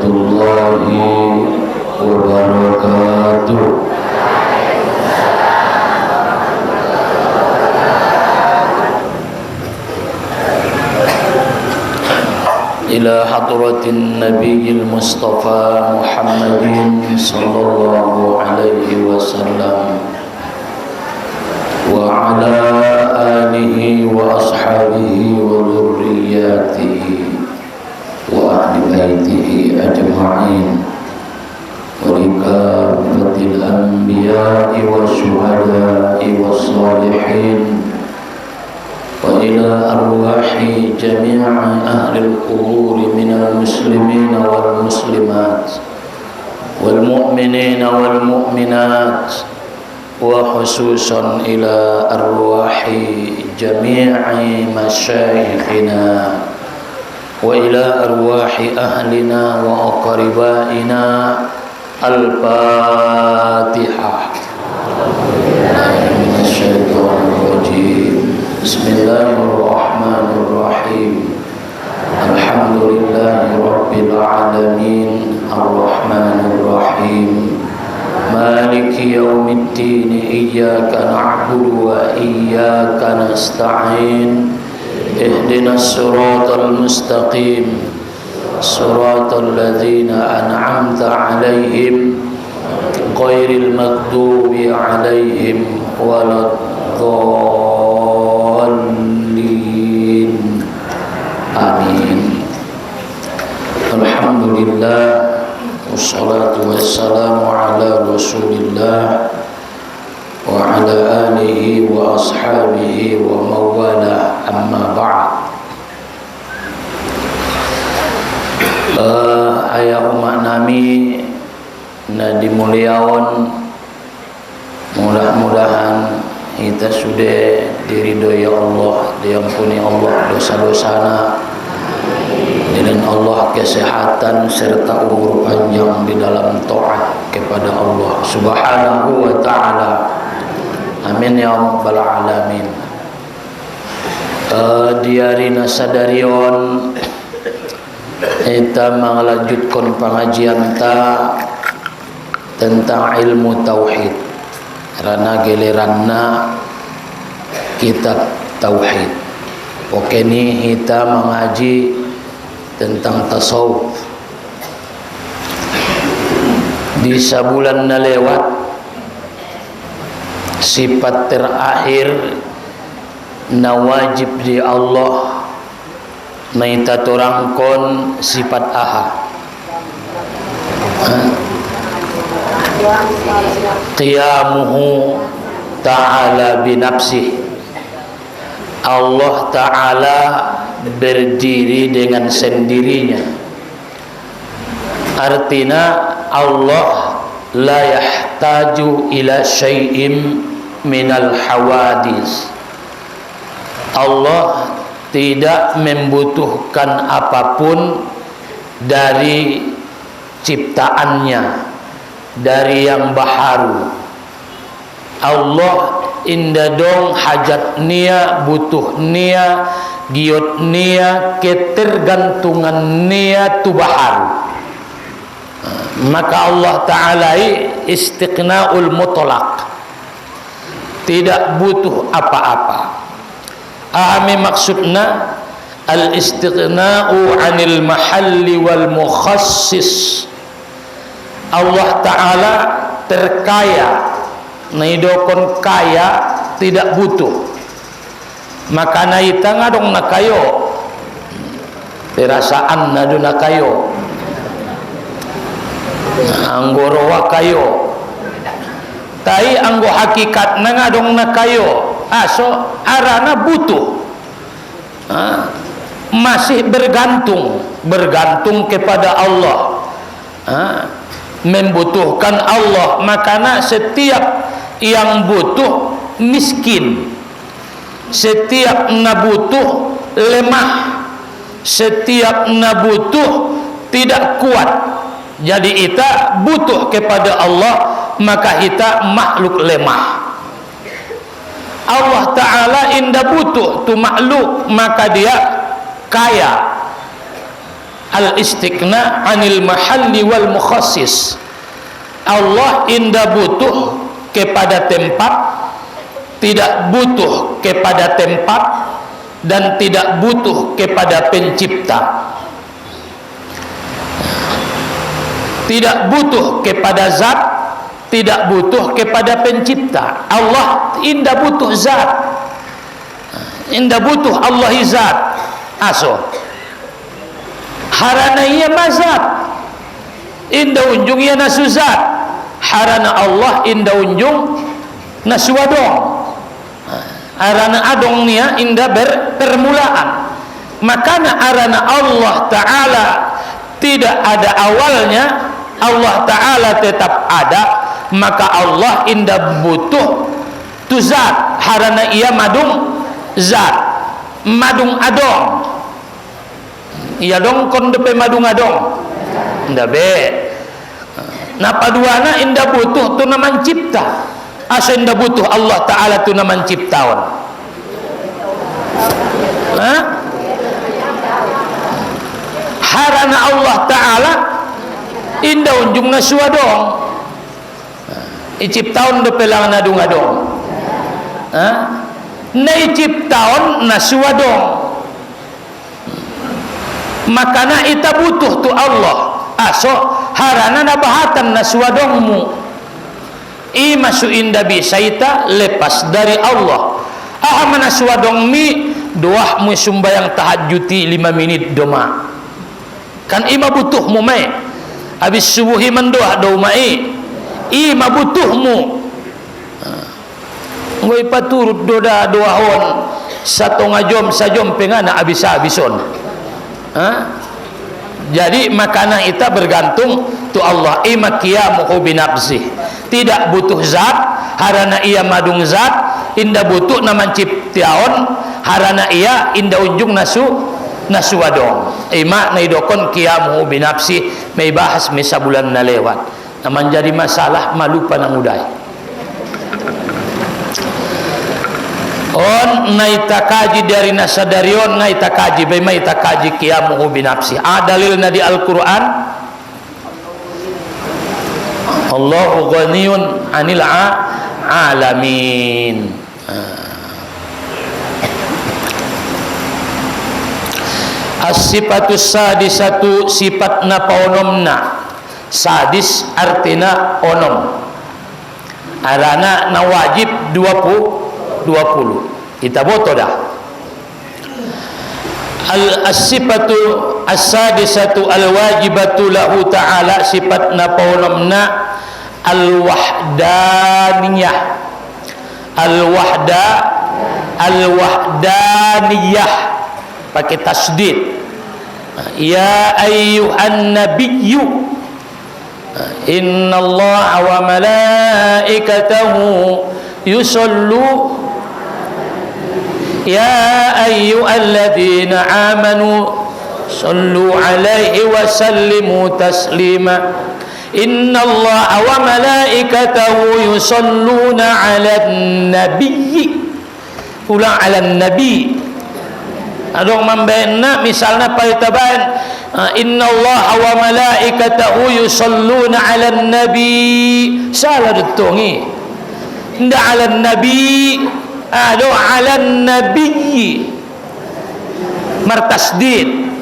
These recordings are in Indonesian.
warahmatullahi wabarakatuh. Ila hadratin nabiyil mustafa Muhammadin sallallahu alaihi wasallam wa ala alihi wa ashabihi wa dhurriyyatihi wa ahli baitihi ajma'in wa likafatil anbiya'i wa syuhada'i wa salihin wa ila arwahi jami'a ahlil qubur minal muslimina wal muslimat wal mu'minina wal mu'minat wa khususan ila arwahi jami'i masyayikhina wa ila arwahi ahlina wa aqribaina. Al-Fatihah. Bismillahirrahmanirrahim. Alhamdulillahi rabbil alamin arrahmanirrahim maliki yaumiddin iyyaka na'budu wa iyyaka nasta'in ihdinas siratal mustaqim siratal ladzina an'amta 'alaihim ghairil maghdubi 'alaihim waladdallin. Amin. Alhamdulillah wassalatu wassalamu ala Rasulillah wa ala alihi wa ashabihi wa mawala, amma ba'd. Ayah umat nami na dimuliawan, mudah-mudahan kita sudah diridhoi Allah, diampuni Allah dosa-dosana, dengan Allah kesehatan serta umur panjang di dalam taat kepada Allah Subhanahu wa ta'ala. Amin ya rabbal alamin. Diarina sadarion kita melanjutkan pengajian tentang ilmu tauhid, karena giliranna kitab tauhid. Oke, ini kita mengaji tentang tasawuf. Di sebulan na lewat, sifat terakhir na wajib di Allah na ita turangkon sifat aha. Qiyamuhu ta'ala binafsih. Allah Ta'ala berdiri dengan sendirinya. Artinya Allah la yahtaju ila syai'im minal hawadis. Allah tidak membutuhkan apapun dari ciptaannya, dari yang baharu. Allah indah dong hajat nia, butuh nia, giot nia, ketergantungan nia tu baharu. Maka Allah Ta'ala istiqnaul mutlaq, tidak butuh apa-apa. Ahami maksudna al-istiqna'u 'anil mahalli wal mukhassis. Allah Ta'ala terkaya, naidokon kaya, tidak butuh. Maka naita ngadong nakayo, perasaan nadu nakayo, anggoro wakayo, tai anggo hakikat ngadong nakayo. So arana butuh, masih bergantung kepada Allah, membutuhkan Allah. Makanya setiap yang butuh miskin, setiap nabutuh lemah, setiap nabutuh tidak kuat. Jadi kita butuh kepada Allah, maka kita makhluk lemah. Allah Ta'ala indah butuh tu makhluk, maka dia kaya. al-istighna 'anil mahalli wal mukhassis. Allah indah butuh kepada tempat, tidak butuh kepada tempat, dan tidak butuh kepada pencipta. Tidak butuh kepada zat, tidak butuh kepada pencipta. Allah indah butuh zat, indah butuh Allah zat. Aso harana ia mazat, indah unjung ia nasu zat. Harana Allah indah unjung nasu adong. Harana adong nia indah permulaan. Makanya harana Allah Ta'ala tidak ada awalnya, Allah Ta'ala tetap ada, maka Allah indah butuh tu zat. Harana ia madung zat, madung adong. Iya dong kon depe madung adong ndak be. Napa duana indah butuh tu naman cipta. Asa indah butuh Allah Ta'ala tu naman ciptaon. Harana Allah Ta'ala indah unjung nasuadong. Iciptaon depe lang nadung adong. Na iciptaon nasuadong. Makana ita butuh tu Allah. Aso harana nabahatan nasuadongmu. Masu indah bisa ita lepas dari Allah. Mana suadong mi doa mu sumbayang tahajudi 5 menit doma. Kan ima butuhmu mai. Habis subuhi mendoa do mai. Ima butuhmu. Ngoi paturut doa doahon 1 jam sajom pengana habis-habison. Jadi makana ita bergantung tu Allah. Ima qiyamuhu binafsih. Tidak butuh zat, harana ia madung zat, indah butuh naman ciptaon, harana ia indah unjung nasu wadong. Ima naidokon qiyamuhu binafsih, may bahas misa bulan na lewat. Naman jadi masalah malupa nang uday. On naita kaji dari nasadarion naita kaji bay maita kaji qiyamuhu binafsi. Dalilna di Al-Qur'an. Allahu ghaniyun 'anil 'alamin. As-sifatus sadisatu sifatna paunomna. Sadis artina onom. Arana na wajib 20 kita boto dah. As-sifatu as-sadisatu al-wajibatu lahu ta'ala sifatna paunomna al-wahdaniyah. Al-wahdaniyah pakai tasdid. Ya ayyuhan nabiyyu innallaha wa malaikatahu yusallu ya ayyuhalladzina amanu sallu alaihi wa sallimu taslima. Innallaha wa malaikatahu yusalluna 'alan nabiyyi. Ulang 'alan nabi. Adong mambenna misalna paitaban innallaha wa malaikatahu yusalluna 'alan nabi. Salah ditongi. Nda 'alan nabi. Ado 'alan nabiyyi martasdid.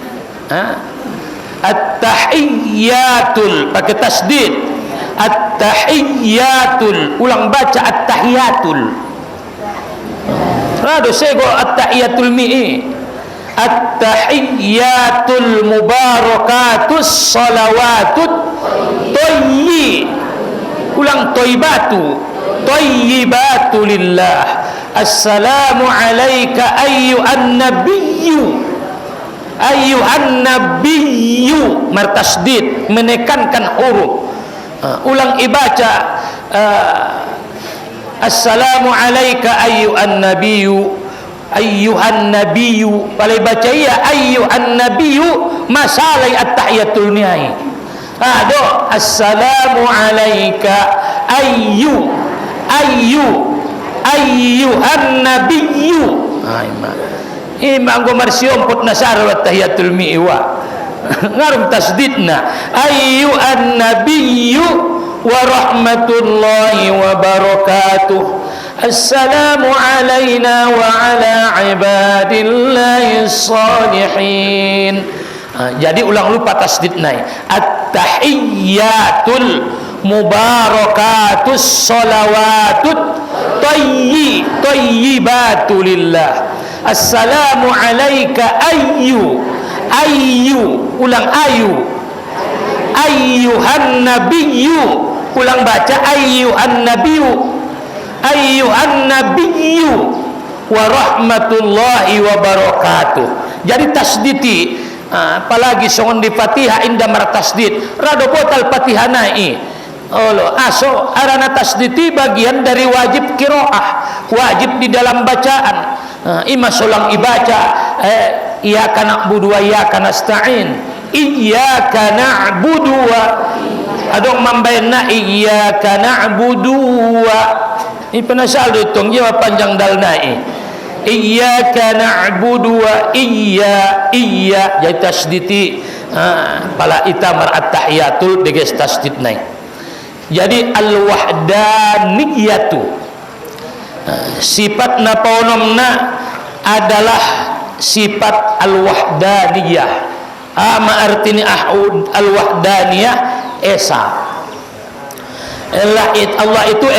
At-tahiyyatul pakai tasdid. At-tahiyyatul ulang baca at-tahiyyatul. Rado sego at-tahiyyatul mi'i. At-tahiyyatul mubarakatus salawatut thayyi. Ulang thayyibatu thayyibatu lillah. Assalamu alayka ayyuhan nabiyyu. Ayyuhan nabiyyu martasdid menekankan huruf. Ulang ibaca assalamu alayka ayyuhan nabiyyu. Ayyuhan nabiyyu palai baca ya ayyuhan nabiyyu masalai at-tahiyatul nihai. Ado assalamu alayka ayyuhan nabiyyu. Ima go marsiom put nasar wa tahiyatul mi'wa. ngarum tasdidna ayyuhan nabiyyu wa rahmatullahi wa barakatuh. Assalamu alayna wa ala ibadillahi salihin. Jadi ulang lupa tasdidna. At-tahiyyatul mubarakatus salawatut tayyibatu lillah. Assalamu alayka ayyu ulang ayyuhan nabiyyu, ulang baca ayyuhan nabiyyu wa rahmatullahi wa barakatuh. Jadi tasditi apalagi songon di Fatihah indah martasdid rado botal Fatihah nai aso arana tasditi bagian dari wajib qiraah, wajib di dalam bacaan. Ima solang ibaca iyyaka na'budu wa iyyaka nasta'in, iyyaka na'budu wa adong mambaina iyyaka na'budu wa ini penasal ditong jawab panjang dalnai iyyaka na'budu wa iya jadi tasditi pala itamar at-tahiyatul deges tasdid nai. Jadi al-wahdaniyatu sifat naponomna adalah sifat al-wahdaniyah. Ma artinya al-wahdaniyah esa. Allah itu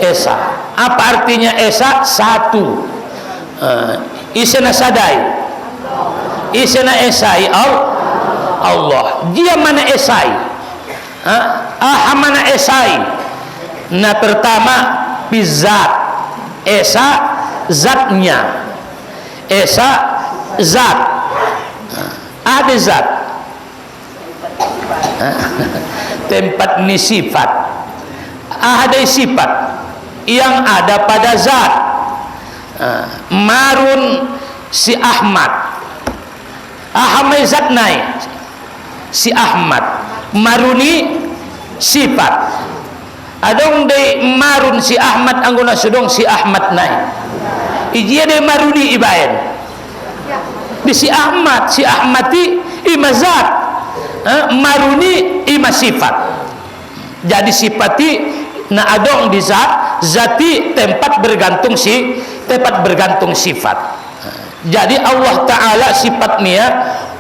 esa. Apa artinya esa? Satu. Isena sadai. Isena esai Allah. Dia mana esai? Mana esai? Nah pertama bizat. Esa zatnya, esa zat, ada zat, tempat ni sifat, ada sifat yang ada pada zat. Marun si Ahmad, ahamai zat naik si Ahmad, maruni sifat. Adong de marun si Ahmad anggona sudong si Ahmad naik. Ijia de maruni ibaen. Di si Ahmati ima zat. Maruni ima sifat. Jadi sifati na adong di zat, zati tempat bergantung sifat. Jadi Allah Ta'ala sifatnya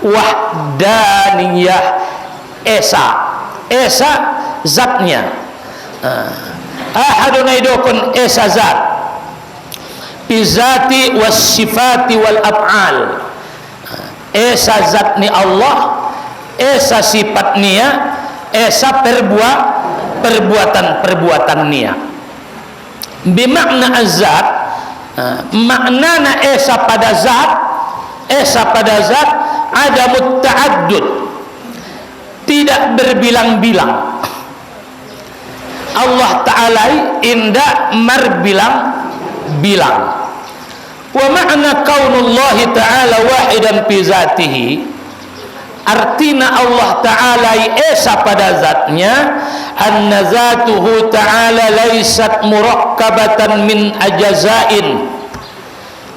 wahdaniyah esa zatnya. Ahadun aidokun esa zat bizati was sifati wal af'al. Esa zat ni Allah, esa sifat nia, esa perbuatan nia. Bimakna azat, maknana esa pada zat ada mutta'addud, tidak berbilang-bilang. Allah Ta'ala indah marbilang-bilang. Wa ma'na kaunullahi ta'ala wahidan fi zatihi, artina Allah Ta'ala esa pada zatnya, anna zatuhu ta'ala laysat murakkabatan min ajazain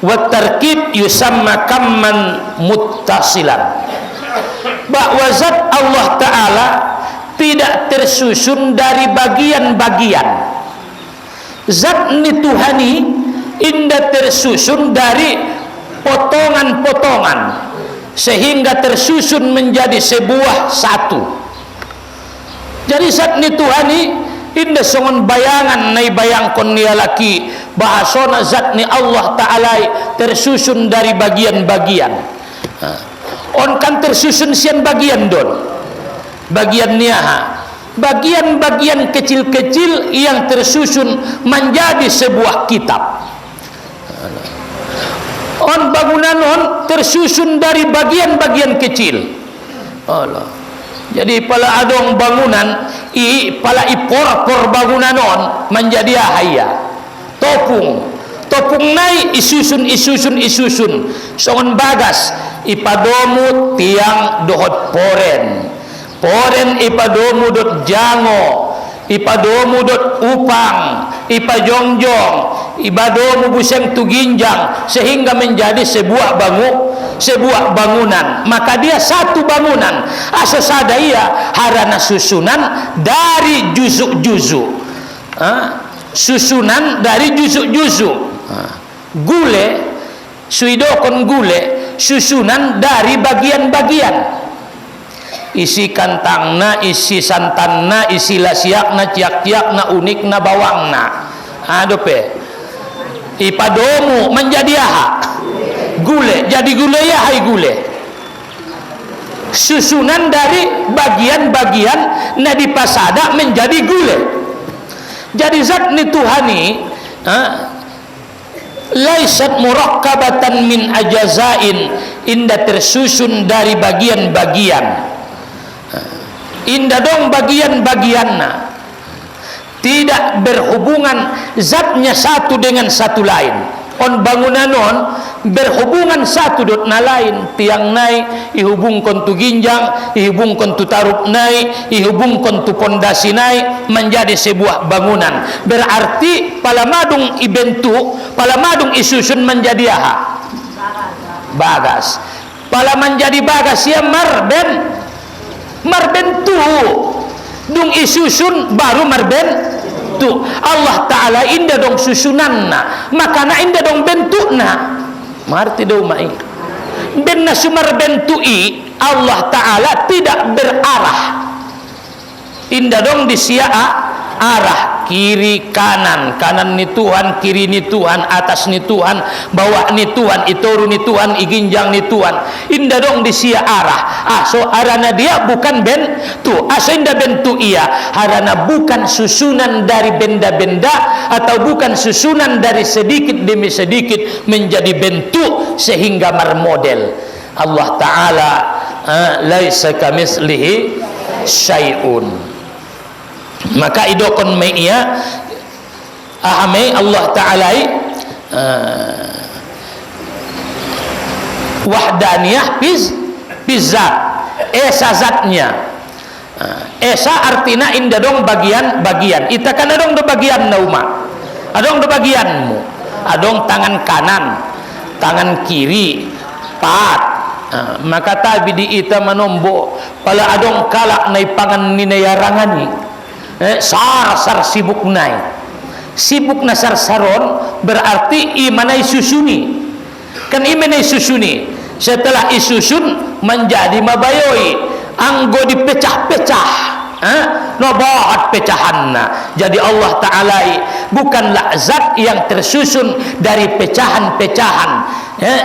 wa tarkib yusamma kamman muttasilan. Bahwa zat Allah Ta'ala tidak tersusun dari bagian-bagian. Zat ni Tuhani indah tersusun dari potongan-potongan sehingga tersusun menjadi sebuah satu. Jadi zat ni Tuhani indah songon bayangan nai bayangkon nia laki bahasona zat ni Allah Ta'ala tersusun dari bagian-bagian. On kan tersusun sian bagian don. Bagian niaha, bagian-bagian kecil-kecil yang tersusun menjadi sebuah kitab. On bangunan on tersusun dari bagian-bagian kecil. Allah. Jadi pala adong bangunan pala ipor-por bangunan on menjadi ahaya. Topung naik isusun songon bagas ipadomu tiang dohot poren ipadomu dot jango ipadomu dot upang, ipajongjong, ibadomu buseng tu ginjang, sehingga menjadi sebuah bangunan. Maka dia satu bangunan. Asa sadaya harana susunan dari juzuk-juzuk. Susunan dari juzuk-juzuk. Gule, suidokon gule, susunan dari bagian-bagian. Isi kantangna, isi santanna, isi lasiakna, ciak-ciakna, unikna, bawangna. Adope. Ipadomu menjadi aha? Gule. Jadi gule ya hai gule. Susunan dari bagian-bagian nadi pasada menjadi gule. Jadi zat ni Tuhani laisat murakkabatan min ajazain, indah tersusun dari bagian-bagian. Indah dong bagian-bagianna, tidak berhubungan zatnya satu dengan satu lain. On bangunan on berhubungan satu dotna lain. Tiang nai ihubungkan tu ginjang, ihubungkan tu tarup nai, ihubungkan tu pondasi nai, menjadi sebuah bangunan. Berarti palamadung ibentuk, palamadung isusun menjadi aha? Bagas. Pala menjadi bagas ya marbentu dung isusun baru marbentu. Allah Ta'ala indah dong susunanna, makana indah dong bentukna. Marti do mai benna sumar bentui Allah Ta'ala tidak berarah. Indah dong disia arah kiri kanan, kanan ni Tuhan, kiri ni Tuhan, atas ni Tuhan, bawah ni Tuhan, itoru ni Tuhan, iginjang ni Tuhan. Indah dong disia arah. So arana dia bukan bentu. So indah bentu ia arana bukan susunan dari benda-benda, atau bukan susunan dari sedikit demi sedikit menjadi bentuk sehingga marmodel. Allah Ta'ala laisa kamitslihi syai'un. Maka idokon meiya ahame Allah Ta'ala wahdaniyah pizzat esa zatnya. Esa artina indah dong bagian-bagian. Ita kan adong do bagian nauma, adong do bagianmu, adong tangan kanan, tangan kiri, paat. Maka tabi di ita manombo pala adong kalak nai pangan ninayarangani. Sar sibuk nai, sibuk nasar saron berarti imanai susuni. Kan imanai susuni, setelah isusun menjadi mabayoi, anggo dipecah-pecah, nobohat pecahanna. Jadi Allah Ta'ala bukanlah zat yang tersusun dari pecahan-pecahan,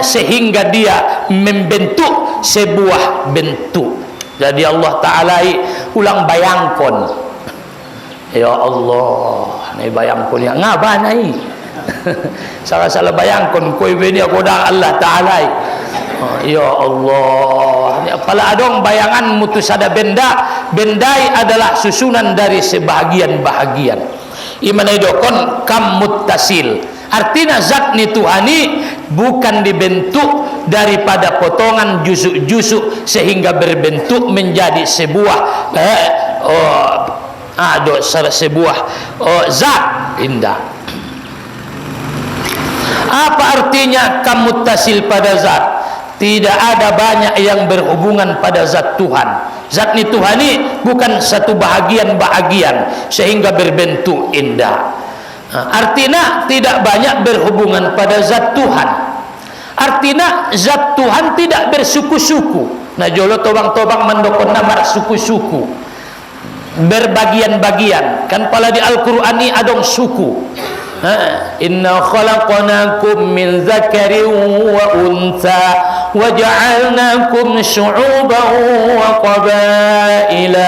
sehingga dia membentuk sebuah bentuk. Jadi Allah Ta'ala ulang bayangkon. Ya Allah, ni bayangkon yang ngabanai. Salah-salah bayangkon koi beni koda Allah Ta'ala. Ya Allah, pala adong bayangan mutus ada bendai adalah susunan dari sebahagian-bahagian. Imanai dokon kam muttasil. Artinya zat ni Tuhani bukan dibentuk daripada potongan jusuk-jusuk sehingga berbentuk menjadi sebuah sebuah zat indah. Apa artinya kamuttasil pada zat? Tidak ada banyak yang berhubungan pada zat Tuhan. Zat ni Tuhani bukan satu bahagian-bahagian sehingga berbentuk indah. Artinya tidak banyak berhubungan pada zat Tuhan. Artinya zat Tuhan tidak bersuku-suku. Nah jolo tobang-tobang mendokon nama suku-suku, berbagian-bagian. Kan pala di Al-Quran ini adong suku. Inna khalaqnakum min zakarin wa untha wa ja'alnakum syu'uban wa qabaila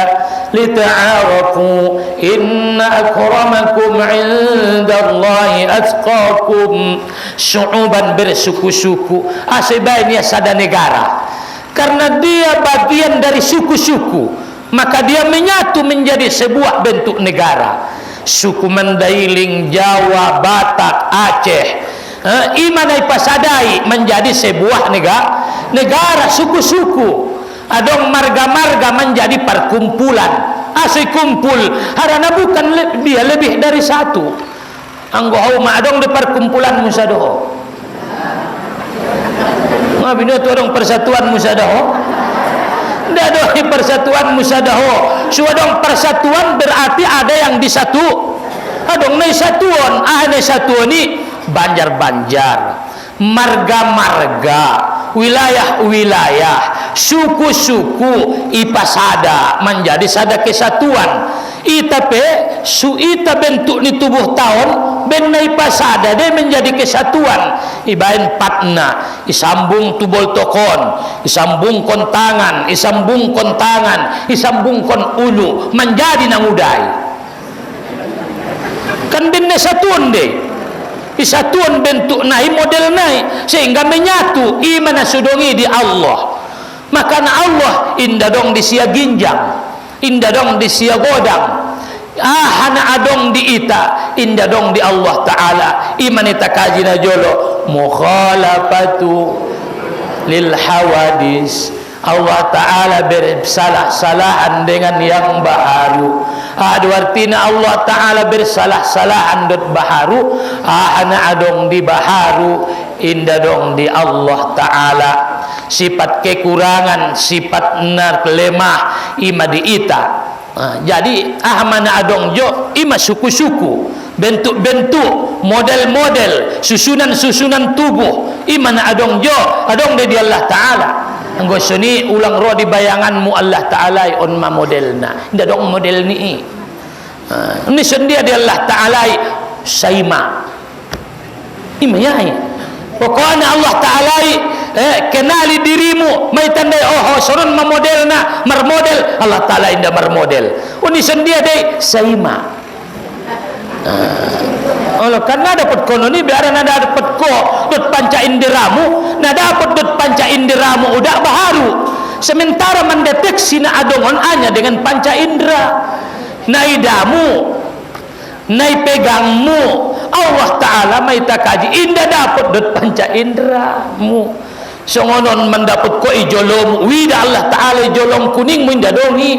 lita'arafu inna akramakum 'indallahi atqakum. Syu'uban bersuku-suku, sebaiknya sada negara. Karena dia bagian dari suku-suku, maka dia menyatu menjadi sebuah bentuk negara. Suku Mandailing, Jawa, Batak, Aceh, Imanai Pasadai menjadi sebuah negara suku-suku. Adong marga-marga menjadi perkumpulan asih kumpul harana bukan dia lebih dari satu. Anggo hau ma'adong di perkumpulan musadaho. Ngabino tu adong persatuan musadaho. Ndak ada persatuan musadaho. Suadong persatuan berarti ada yang di satu. Adong nai satuan, nai satuan ni banjar-banjar, marga-marga, wilayah-wilayah, suku-suku ipasada menjadi sada kesatuan. Itape suita bentuk ni tubuh tahun benai pasada dia menjadi kesatuan. Ibain patna isambung tubol tokon, isambung kon tangan, isambung kon tangan, isambung kon ulu menjadi namudai. Kan benai satuan deh. Isatuan bentuk nai model nai sehingga menyatu iman sudongi di Allah. Maka Allah indah dong di sia ginjang, indah dong di sia godang, hana adong di ita indah dong di Allah Ta'ala. Iman ita kajina jolo mukhalafatu lil hawadis. Allah Ta'ala bersalah-salahan dengan yang baharu. Adu artinya Allah Ta'ala bersalah-salahan dot baharu. Hana adong di baharu indah dong di Allah Ta'ala. Sifat kekurangan, sifat lemah ima di ita. Jadi mana adong jo ima suku-suku, bentuk-bentuk, model-model, susunan-susunan tubuh imana adong jo adong di Allah Ta'ala. Anggo suni ulang roh di bayanganmu Allah Ta'ala on ma modelna. Ndak dong model ni. Ini sendia di Allah Ta'ala saima. Imayai. Pokoknya Allah Ta'ala kenali dirimu, mai tandai oh sorun ma modelna, marmodel Allah Ta'ala indah marmodel. Ini sendia dei saima. Allah karena dapat kono ni biar nada dapat ko dot panca inderamu, nada dapat dot panca inderamu udah baharu. Sementara mendeteksi na adongon hanya dengan panca indera. Naidamu, nai pegangmu, Allah Ta'ala mai takaji indah dapat dot panca inderamu. Songonon mendapat ko ijolom, wida Allah Ta'ala ijolom kuning mu indah dongi.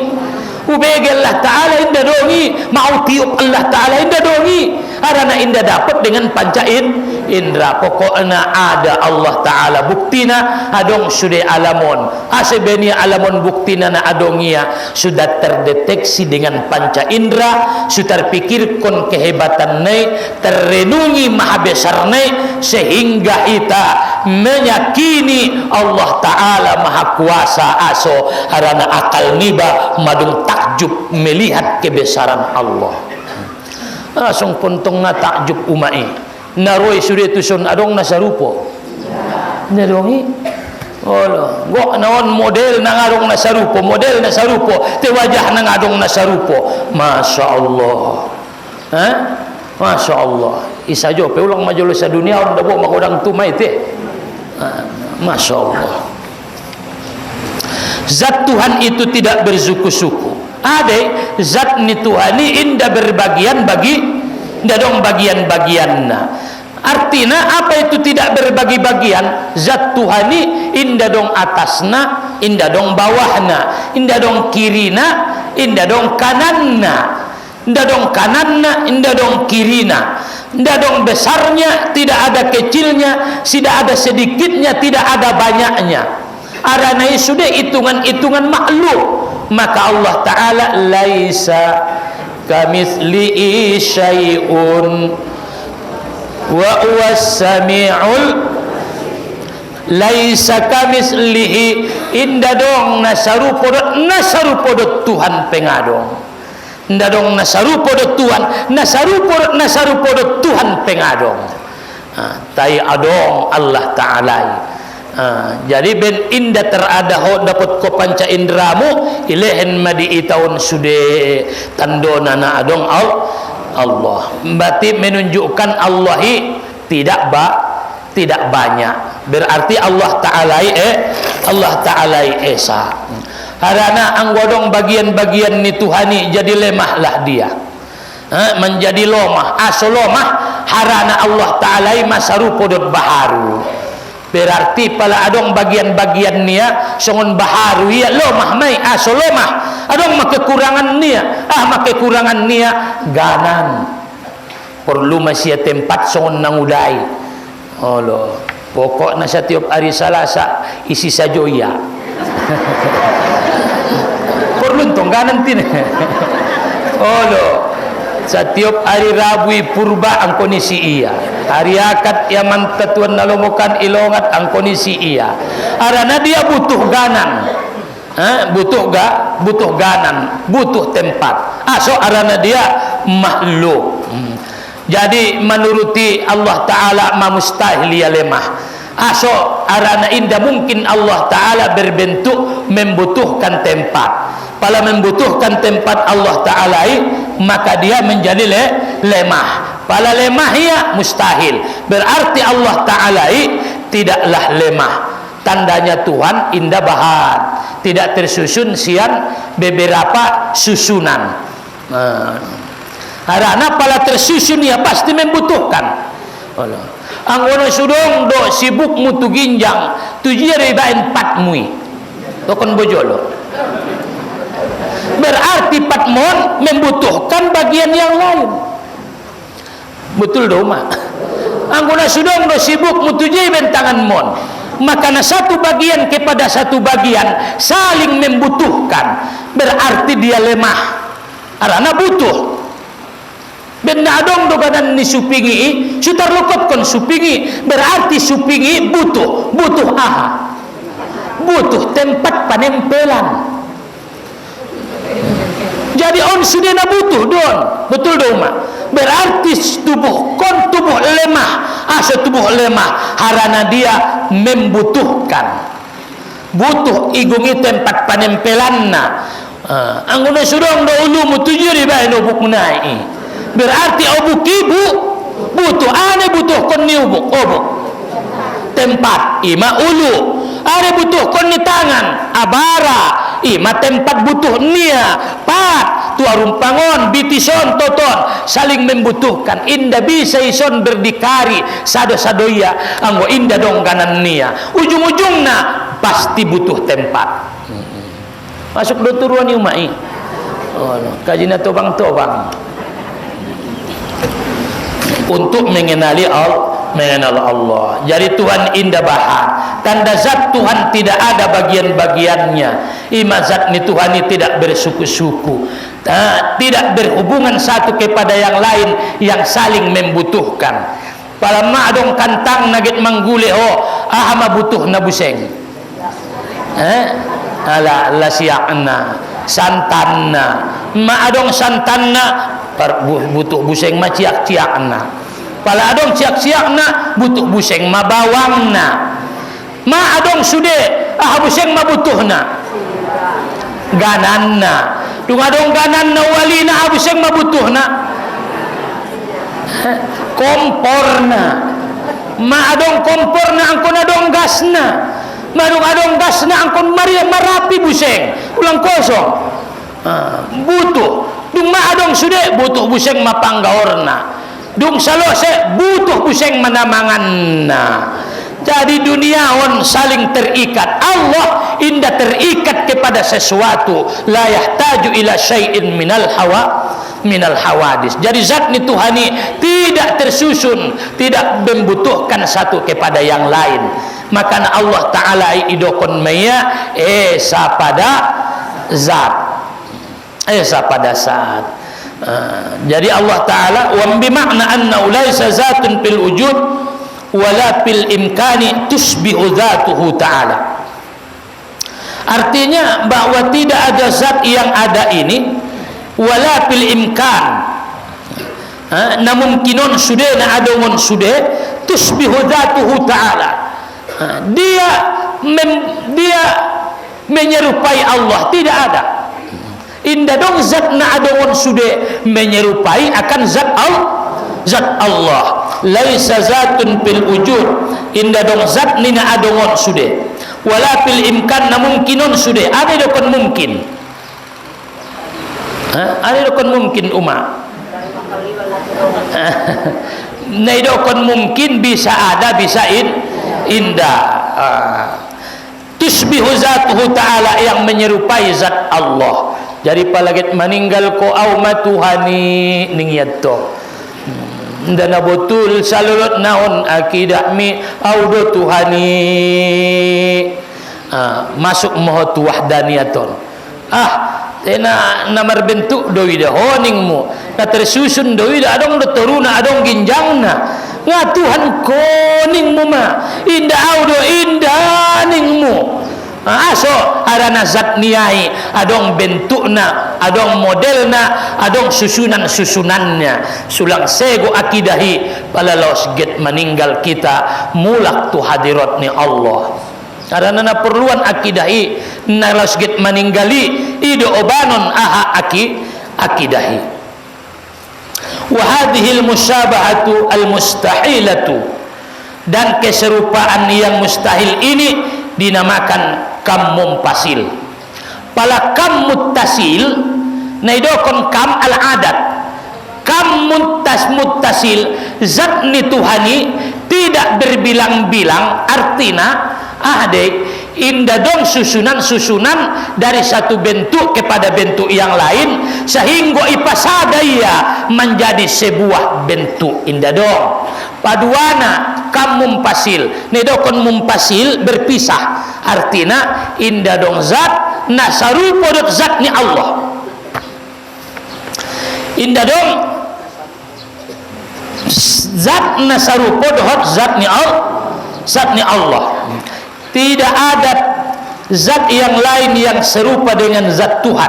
Ubege Allah Ta'ala indah dongi, mau tiup Allah Ta'ala indah dongi. Karena indah dapat dengan panca indra. Pokoknya ada Allah Ta'ala buktina adong sudah alamon asebeni alamon buktina na adongia sudah terdeteksi dengan panca indra. Sudah pikir kon kehebatan nei terrenungi maha besar nei sehingga kita meyakini Allah Ta'ala maha kuasa aso karena akal niba madung takjub melihat kebesaran Allah. Langsung puntong na takjub umai naroi sudah tusun adong nasarupo nadongi Allah gok naon model nang adong nasarupo model nasarupo te wajah nang adong nasarupo. Masya Allah, Masya Allah. Isa jo pe ulang majolo sa dunia on dabo makodang tumai te. Masya Allah. Zat Tuhan itu tidak bersuku-suku. Ada zat ni Tuhan ni indah berbagian bagi indah dong bagian-bagianna. Artinya apa itu tidak berbagi bagian? Zat Tuhan ni indah dong atasna, indah dong bawahna, indah dong kirina, indah dong kananna, indah dong kananna, indah dong kirina, indah dong besarnya, tidak ada kecilnya, tidak ada sedikitnya, tidak ada banyaknya. Arana sudah hitungan-hitungan makhluk. Maka Allah Ta'ala laisa kamitslihi syai'un wa huwas sami'ul laisa kamitslihi indah dong nasarupo dot Tuhan pengadong indah dong nasarupo dot Tuhan nasarupo dot Tuhan pengadong. Tai adong Allah Ta'ala. Jadi ben indah terada ho dapat ko panca indramu ilehen madi itaun sude tandona na adong Allah. Berarti menunjukkan Allahi tidak banyak. Berarti Allah Ta'ala esa. Karena anggodong bagian-bagian ni Tuhani jadi lemahlah dia. Menjadi lomah, aso lomah harana Allah Ta'ala masarupo dot baharu. berarti pala adong bagian-bagian nia songon baharu ya lomah mai aso lomah adong make kekurangan nia make kekurangan nia ganan perlu masih tempat songon nangudai Allah pokoknya setiap hari Selasa isi sajoya perlu tongganan tin Allah setiap hari Rabu purba angkonisi iya hari akad yang mantatuan nalomokan ilongat angkonisi iya arana dia butuh ganan butuh ganan butuh tempat aso arana dia makhluk jadi menuruti Allah Ta'ala mustahil ya lemah aso arana indah mungkin Allah Ta'ala berbentuk membutuhkan tempat pala membutuhkan tempat Allah Ta'ala maka dia menjadi lemah pala lemah ya mustahil berarti Allah Ta'ala tidaklah lemah tandanya Tuhan indah bahan tidak tersusun sian beberapa susunan karena pala tersusun ya pasti membutuhkan anggono sudong do sibuk mutu ginjang tujuh ribain patmui tokon bojolo berarti patmon membutuhkan bagian yang lain betul do mak anggona sudong do sibuk mutuji bentangan mon maka satu bagian kepada satu bagian saling membutuhkan berarti dia lemah arana butuh benda dong do ganan ni supingi sutar lokot kon supingi berarti supingi butuh aha butuh tempat panempelan jadi on sudah butuh don betul dong mak berarti tubuh kon tubuh lemah asa tubuh lemah harana dia membutuhkan butuh igungi tempat panempelanna angguna sudong do ulu mutuju riba no buknai berarti obuk ibu butuh ane butuh kon ni obuk tempat ima ulu ane butuh kon ni tangan abara ima tempat butuh nia pat tuarum pangon bitison toton saling membutuhkan indah bisa ison berdikari sado-sadoya anggo indah dong ganan nia ujung-ujungna pasti butuh tempat masuk do turuan umai kajina tobang-tobang untuk mengenali Allah. Jadi Tuhan indah bahan. Tanda zat Tuhan tidak ada bagian-bagiannya. Ima zat ni Tuhan ini tidak bersuku-suku. Tidak berhubungan satu kepada yang lain yang saling membutuhkan. Pala ma'adong kantang nagit manggule ahama butuh na buseng. Ala siakna santanna ma'adong santanna butuh buseng ma ciak-ciakna pala adong ciak-ciakna butuh buseng ma bawangna ma adong sude buseng ma butuhna gananna dung adong gananna walina buseng ma butuhna komporna ma adong komporna angkon adong gasna madung adong gasna angkon maria marapi buseng ulang kosong butuh dung ma adong sude butuh buseng mapanggaorna dung salose butuh buseng manamanganna jadi duniawan saling terikat Allah indah terikat kepada sesuatu la yahtaju ila syai'in minal hawadis jadi zat ni Tuhani tidak tersusun tidak membutuhkan satu kepada yang lain maka Allah Ta'ala idokon maya esa pada zat pada saat jadi Allah Ta'ala wa bimakna anna laysa zatun fil wujud wala fil imkani tusbihu zatuhu Ta'ala artinya bahwa tidak ada zat yang ada ini wala fil imkan namun kinon sudah na adongon sudah tusbihu zatuhu Ta'ala dia menyerupai Allah tidak ada indah dong zat na adongon sude menyerupai akan zat Allah laisa zatun fil wujud indah dong zat ni na adongon sude wala fil imkan na mungkinon sude ada dokon mungkin ada dokon mungkin nai dokon mungkin bisa ada bisa indah. Tusbihu zatuhu ta'ala, yang menyerupai zat Allah. Jadi palagit meninggal ko au matuhani ningyad to. Dana betul salulot naon akidah mi au do tuhani. Masuk moho tu wahdaniyaton. Namar bentuk doi dah honingmu. Na tersusun doi dah adong do turuna adong ginjangna. Nga Tuhan koningmu ma. Indah au do indah ningmu. Aso arana zat niai, adong bentukna, adong modelna, adong susunan-susunannya. Sulang sego akidahi palalos get meninggal kita mulak tu hadirat ni Allah. Karena na perluan akidahi nalos get meninggali ido obanon akidahi. Wa hadhihi al-musyabahatu al-mustahilatu, dan keserupaan yang mustahil ini dinamakan kam mumpasil. Pala kam muttasil naidokon kam al adat. Kam muttasil zat ni tuhani tidak berbilang-bilang, artinya indah dong susunan-susunan dari satu bentuk kepada bentuk yang lain sehingga ipasadaya menjadi sebuah bentuk. Indah dong paduana kam mumpasil nedokon mumpasil berpisah, artinya indah dong zat nasarupo dot zat ni Allah. Indah dong zat nasarupo dot zat ni Allah. Tidak ada zat yang lain yang serupa dengan zat Tuhan.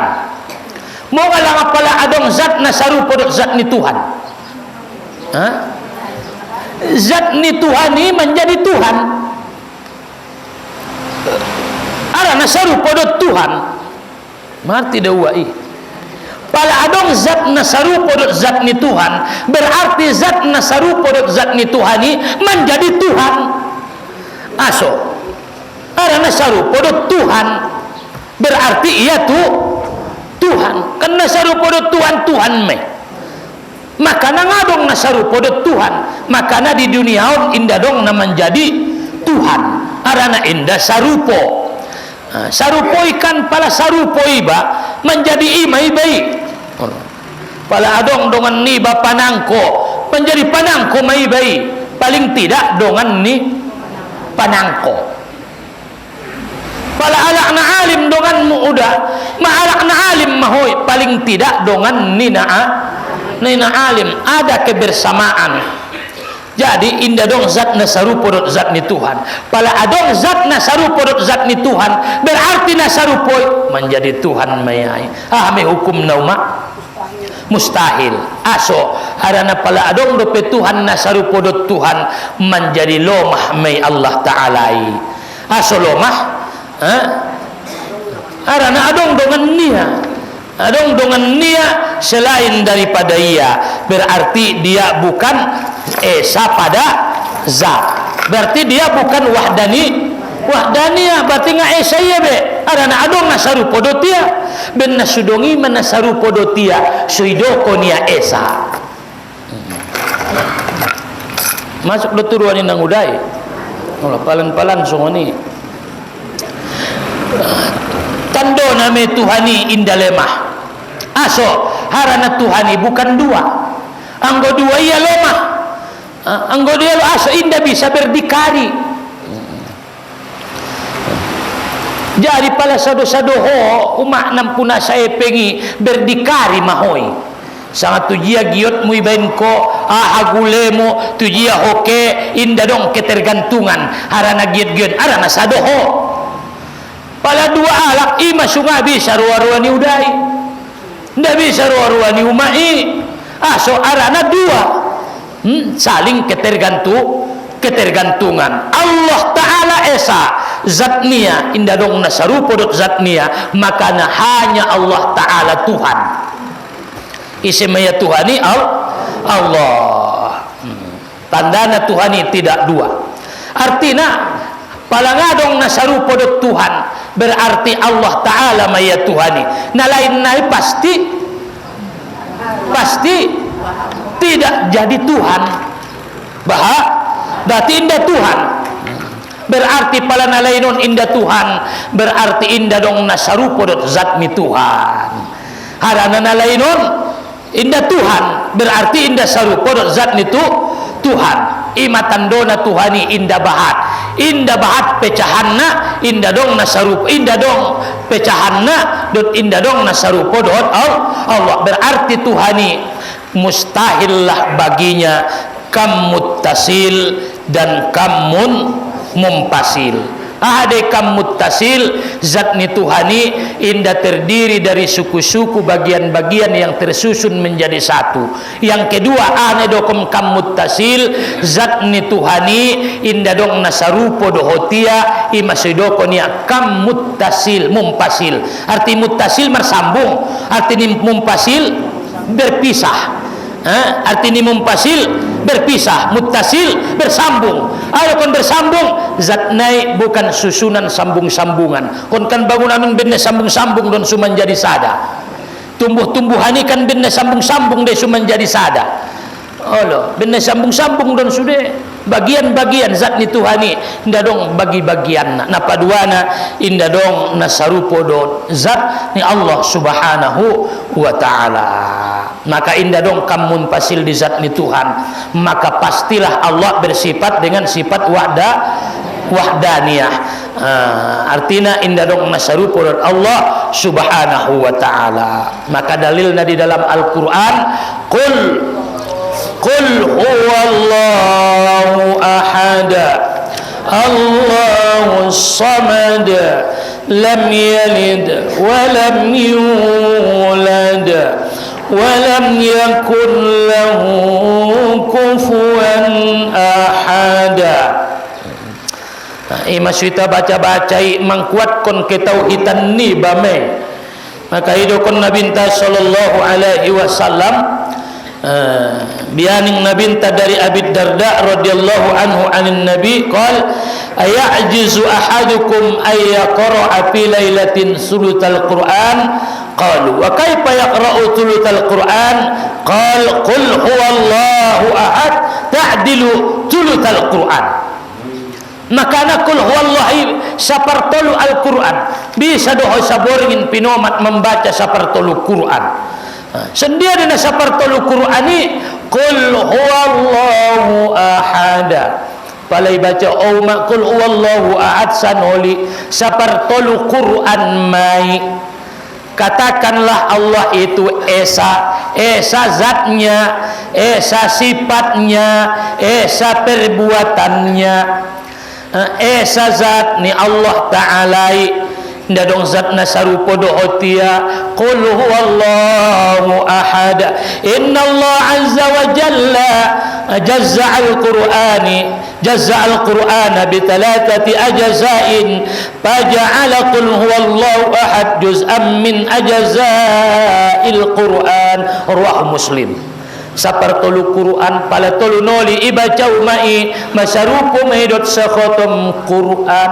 Mau ngalang apalah adong zat nasarupo dot zat ni Tuhan. Zat ni Tuhan ini menjadi Tuhan. Ada nasarupo dot Tuhan. Marti dawai. Pala adong zat nasarupo dot zat ni Tuhan, berarti zat nasarupo dot zat ni Tuhan ini menjadi Tuhan. Aso ada nasarupo dot Tuhan, berarti ia Tuhan. Kan nasarupo dot Tuhan me. Makana ngadong nasarupo dot Tuhan, makana di dunia indah dong na menjadi Tuhan. Arana indah sarupo. Sarupo ikan pala sarupo iba menjadi imai baik. Pala adong dongan ni ba panangko menjadi panangko mai baik. Paling tidak dongan ni panangko. Pala alakna alim dongan mu udah, ma alakna alim mahoy, paling tidak dongan nina alim, ada kebersamaan. Jadi indah dong zat nasarupo dot zat ni Tuhan. Pala adong zat nasarupo dot zat ni Tuhan, berarti nasarupo menjadi Tuhan mayai. Me hukum nauma mustahil. Aso arana pala adong dope Tuhan nasarupo dot Tuhan menjadi lomah may Allah Ta'alai. Aso lomah arana adong dongan nia selain daripada ia, berarti dia bukan esa pada zat, berarti dia bukan wahdaniyah, berarti nga esa iya be. Arana adong nasarupo dotia ben nasudongi manasarupo dotia suidoko nia esa. Masuk doturuan nang udai. Palan-palan songoni. Tando name Tuhani indah lemah. Aso harana Tuhani bukan dua. Anggo dua ia lemah. Anggo dia aso indah bisa berdikari. Jadi pala sado-sadoho umak nampuna saya pengi berdikari mahoy. Sangat tujia giot mu ibain ko hagulemo tujia hoke indah dong ketergantungan harana giot-giot arana sadoho. Pala dua alak ima sunga bisa ruwa-ruwani udai, ndak bisa ruwa-ruwani umai. So arana dua saling ketergantungan. Allah Ta'ala esa zatnia indah dong nasarupo dot zatnia, makana hanya Allah Ta'ala Tuhan. Isimaya Tuhani Allah. Tandana Tuhani tidak dua. Artinya palangadong nasarupo dot Tuhan berarti Allah Ta'ala maya Tuhani. Nah lain nai pasti tidak jadi Tuhan. Berarti indah Tuhan. berarti pala nalainon inda Tuhan, berarti inda dong nasarupo dot zat ni Tuhan. Harana nalainon inda Tuhan, berarti inda sarupo dot zat ni Tuhan. Imatandona Tuhani inda bahat pecahanna inda dong nasarupo, inda dong pecahanna dot inda dong nasarupo dot Allah, berarti Tuhani mustahillah baginya kam muttasil dan kam mumpasil. Ahade kam muttasil, zat ni Tuhani indah terdiri dari suku-suku bagian-bagian yang tersusun menjadi satu. Yang kedua ane dokom kam muttasil, zat ni Tuhani indah dong nasarupo dohotia imasidokonia kam muttasil mumpasil. Arti muttasil bersambung, arti mumpasil berpisah. Arti ini mumpasil berpisah, muttasil bersambung. Adapun bersambung, zat naik bukan susunan sambung-sambungan. Kon kan bangunan benda sambung-sambung dan suman jadi sada. Tumbuh-tumbuhan ini kan benda sambung-sambung dia suman jadi sada. Allah, benda sambung-sambung dan sudah bagian-bagian zat ni Tuhani indah dong bagi-bagian napa duana indah dong nasarupo do zat ni Allah subhanahu wa ta'ala. Maka indah dong kamun pasil di zat ni Tuhan, maka pastilah Allah bersifat dengan sifat wahdaniyah. Artinya indah dong nasarupo do Allah subhanahu wa ta'ala. Maka dalilnya di dalam Al-Quran, Qul huwallahu ahad Allahus samad lam yalid wa lam yulad wa lam yakun lahu kufuwan ahad. Mas kita baca-baca mengkuatkan ketauhidan ni bame. Maka idokon Nabi sallallahu alaihi wasallam bianing Nabi dari Abi Darda radhiyallahu anhu anin Nabi qala ayajizu ahadukum ay yaqra'a fi lailatin sulutal Qur'an qalu wa kaifa yaqra'u sulutal Qur'an qala qul huwallahu ahad ta'dilu sulutal Qur'an. Maka nakul huwallahi sapartolu Al-Quran bisa doho saboringin pinomat membaca sapartolu Quran. Sendiri na sapartolu Qur'ani qul huwallahu ahad. Palai baca qul huwallahu ahad sanoli sapartolu Qur'an mai. Katakanlah Allah itu esa zatnya, esa sifatnya, esa perbuatannya. Esa zat ni Allah Ta'ala ndadong zat nasarupo dohotia qul huwallahu ahad. Inna Allah azza wa jalla jazza al-Qur'ana bi thalathati ajza'in faja'ala qul huwallahu ahad juz'an min ajza'il Qur'an. Ruah Muslim. Sapartolu Quran pala tolu noli ibaca umai masarupo maidot sa khotom Quran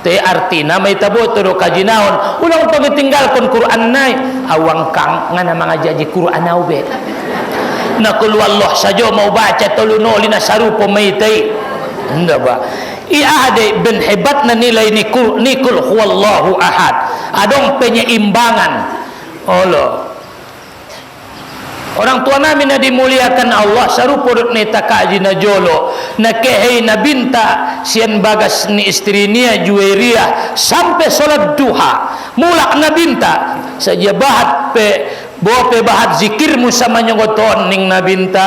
te artina may taboto do kajinaon ulang pagitinggalkon Quran nay awang kang ngana mga jaji Quran naube nakul wallah sajo mau baca tolu noli na sarupo may tay anda ba iade ben hebat na nilai ni kul huwallahu ahad adong penyeimbangan Allah. Orang tua namin na dimuliakan Allah sarupurut ni takaji na jolo na kehei na binta sian bagas ni istri niya Juwairiyah sampai solat duha mulak na binta saja bahat pe bope bahat zikirmu sama nyogoton ning na binta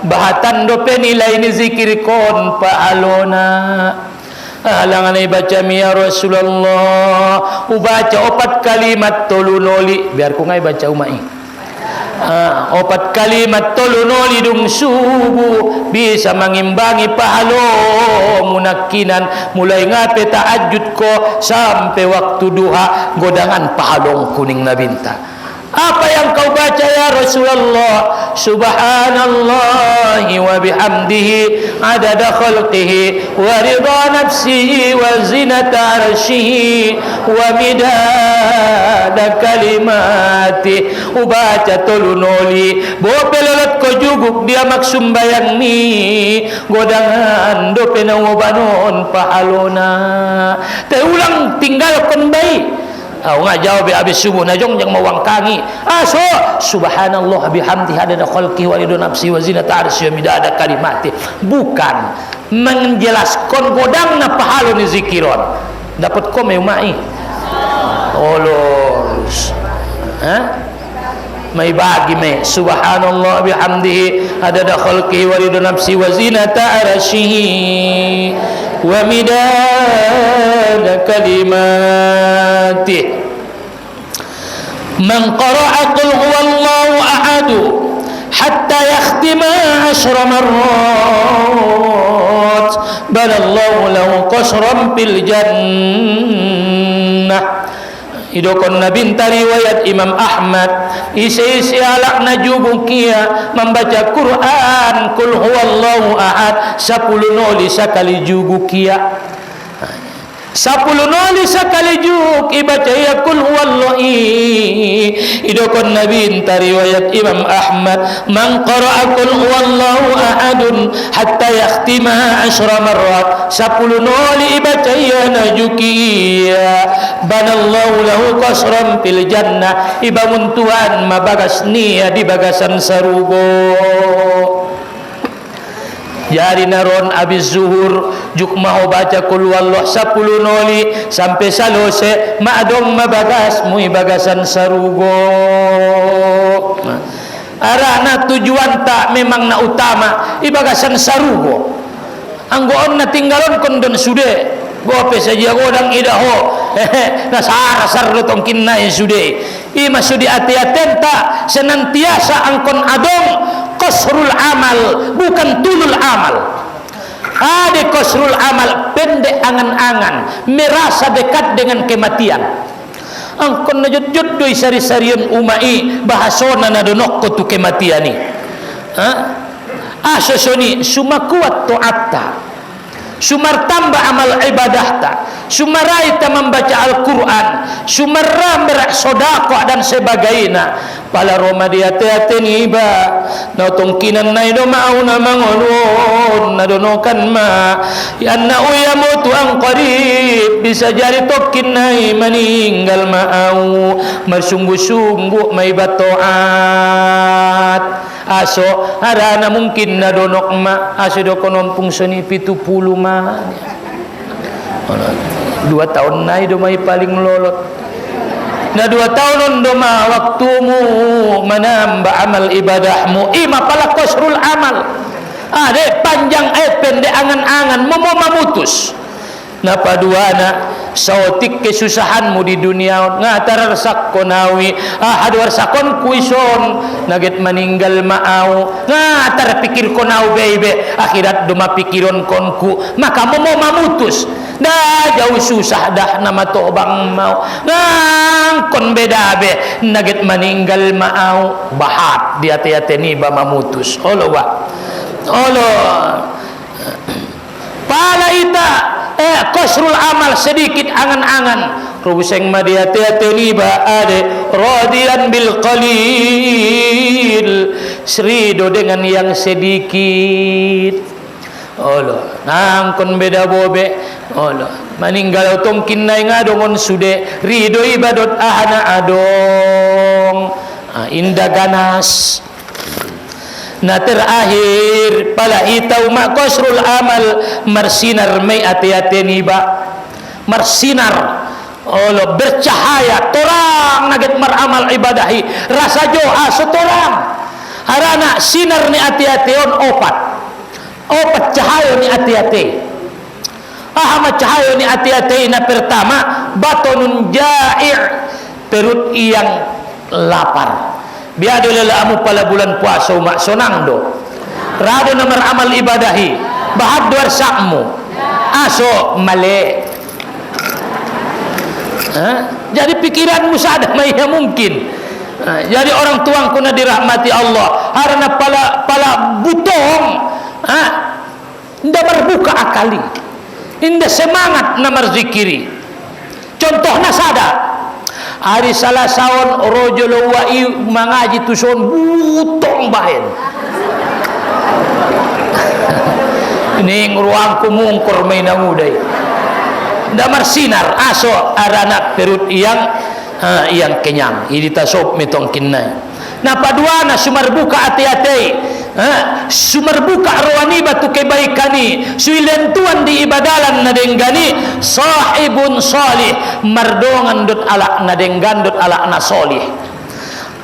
bahatan do pe nilai ni zikir kon paalona. Halangan baca ya Rasulullah ubaca 4 kalimat tolu noli biar ku ngai baca umai. 4 kalimat tolu noli dung subuh bisa mengimbangi pahalo munakinan mulai ngape ta'ajud ko sampai waktu duha godangan pahalong kuning nabinta. Apa yang kau baca ya Rasulullah? Subhanallahi wa bihamdihi adada khalqihi wa ridha nafsihi wa zinata arshihi wa midada kalimati. Ubaca tolunoli bo pelolot ko juguk dia maksumbayang ni godangan do penawabanon pahalona. Te ulang tinggal kon baik. Nggak jawab habis subuh najong yang mawangkangi. So subhanallah bihamdihi adada khalqihi wa ridha nafsi wa zinata arsy wa midada kalimati. Bukan menjelaskan godangna pahala ni zikiron. Dapat kau mai. Olos. Mai bagi me subhanallah bihamdihi adada khalqihi wa ridha nafsi wa zinata arsy wa midada kalimati. Man qara'a qul huwallahu ahad hatta yakhtima 10 marrat banallahu lahu qasran fil jannah. Idokon Nabi riwayat Imam Ahmad isi alak najubu kia membaca Quran qul huwallahu ahad 10 noli sakali jugu kia 10 noli sakali juk ibaca ya qul huwallahu. Idokon Nabi riwayat Imam Ahmad man qara'a qul huwallahu ahadun hatta yakhtima 10 marrat 10 noli ibaca ya najukia banallahu lahu qasran fil jannah. Ibangun Tuhan mabagas niya di bagasan sarugo. Jari naron abis zuhur juk mau baca qul huwallahu 10 noli sampai salose maadong mabagas mui bagasan sarugo. Arana tujuan tak memang na utama ibagasan sarugo. Anggoon na tinggalon kondon sude gope saja godang idaho nasara sardo tongkin na sude ima sudi ati-aten tak senantiasa angkon adong qasrul amal bukan tulul amal. Ada qasrul amal pendek angan-angan merasa dekat dengan kematian. Angkon najud-jud doi sari-sarian umai bahasona nadonok ko tu kematian ni. Asosoni suma kuat ta'atta sumar tambah amal ibadah ta sumarai ta membaca Al-Quran sumarra berak sodakoh dan sebagainya pala Roma dia te niba na tongkinan na ido mau na mangonon na donokan ma yanna uyamutu ang qarib bisa jadi tokin nai meninggal mau marsungguh-sungguh mai batoat. Aso harana mungkin na donok ma aso do konompung seni 70 ma 2 tahun na do may paling lolot na 2 tahun do ma waktumu menambah amal ibadahmu ima pala qasrul amal ade panjang pendek angan-angan mau mamutus na paduana sautik kesusahanmu di dunia ngatar rasak konawi hadwar sakon kuison naget meninggal maau ngatar pikir konau bebe akhirat duma pikiron konku maka mau mamutus dah jauh susah dah nama tobang mau ngangkon beda be naget meninggal maau bahat dia te ni ba mamutus olo wa olo pala ita qasrul amal sedikit angan-angan rubuseng madia te ba ade radian bil qalil serido dengan yang sedikit. Allah nangkon beda bobe Allah meninggal tongkin nai ngadongon sude rido ibadot ahana adong indah ganas. Na terakhir pala itau mak qasrul amal marsinar mai ati-ati niba marsinar Allah bercahaya torang naget maramal ibadahi rasa joa setorang harana sinar ni ati-ati on opat cahaya ni ati-ati ahama cahaya ni ati-ati na pertama batonun ja'i' perut yang lapar. Biado lelamu pala bulan puasa mak sonang do rado nomor amal ibadahi bahad duar sakmu aso male jadi pikiranmu sadar maya mungkin Jadi orang tuangku na dirahmati Allah, karena pala butong, nda berbuka akali, inda semangat na marzikiri. Contohnya sada, hari salah saon rojo lawai mangaji tuson butong bahen. Ini ruangku mungkur main ngudai. Nda marsinar aso arana perut yang kenyang. Ini tasop mitong kinai. Nah paduana sumar buka hati-hati, sumar buka rohani batu kebaikani, suilentuan di ibadalan nadenggani, sahibun salih, mardongan dot alak nadenggan dot alak na solih.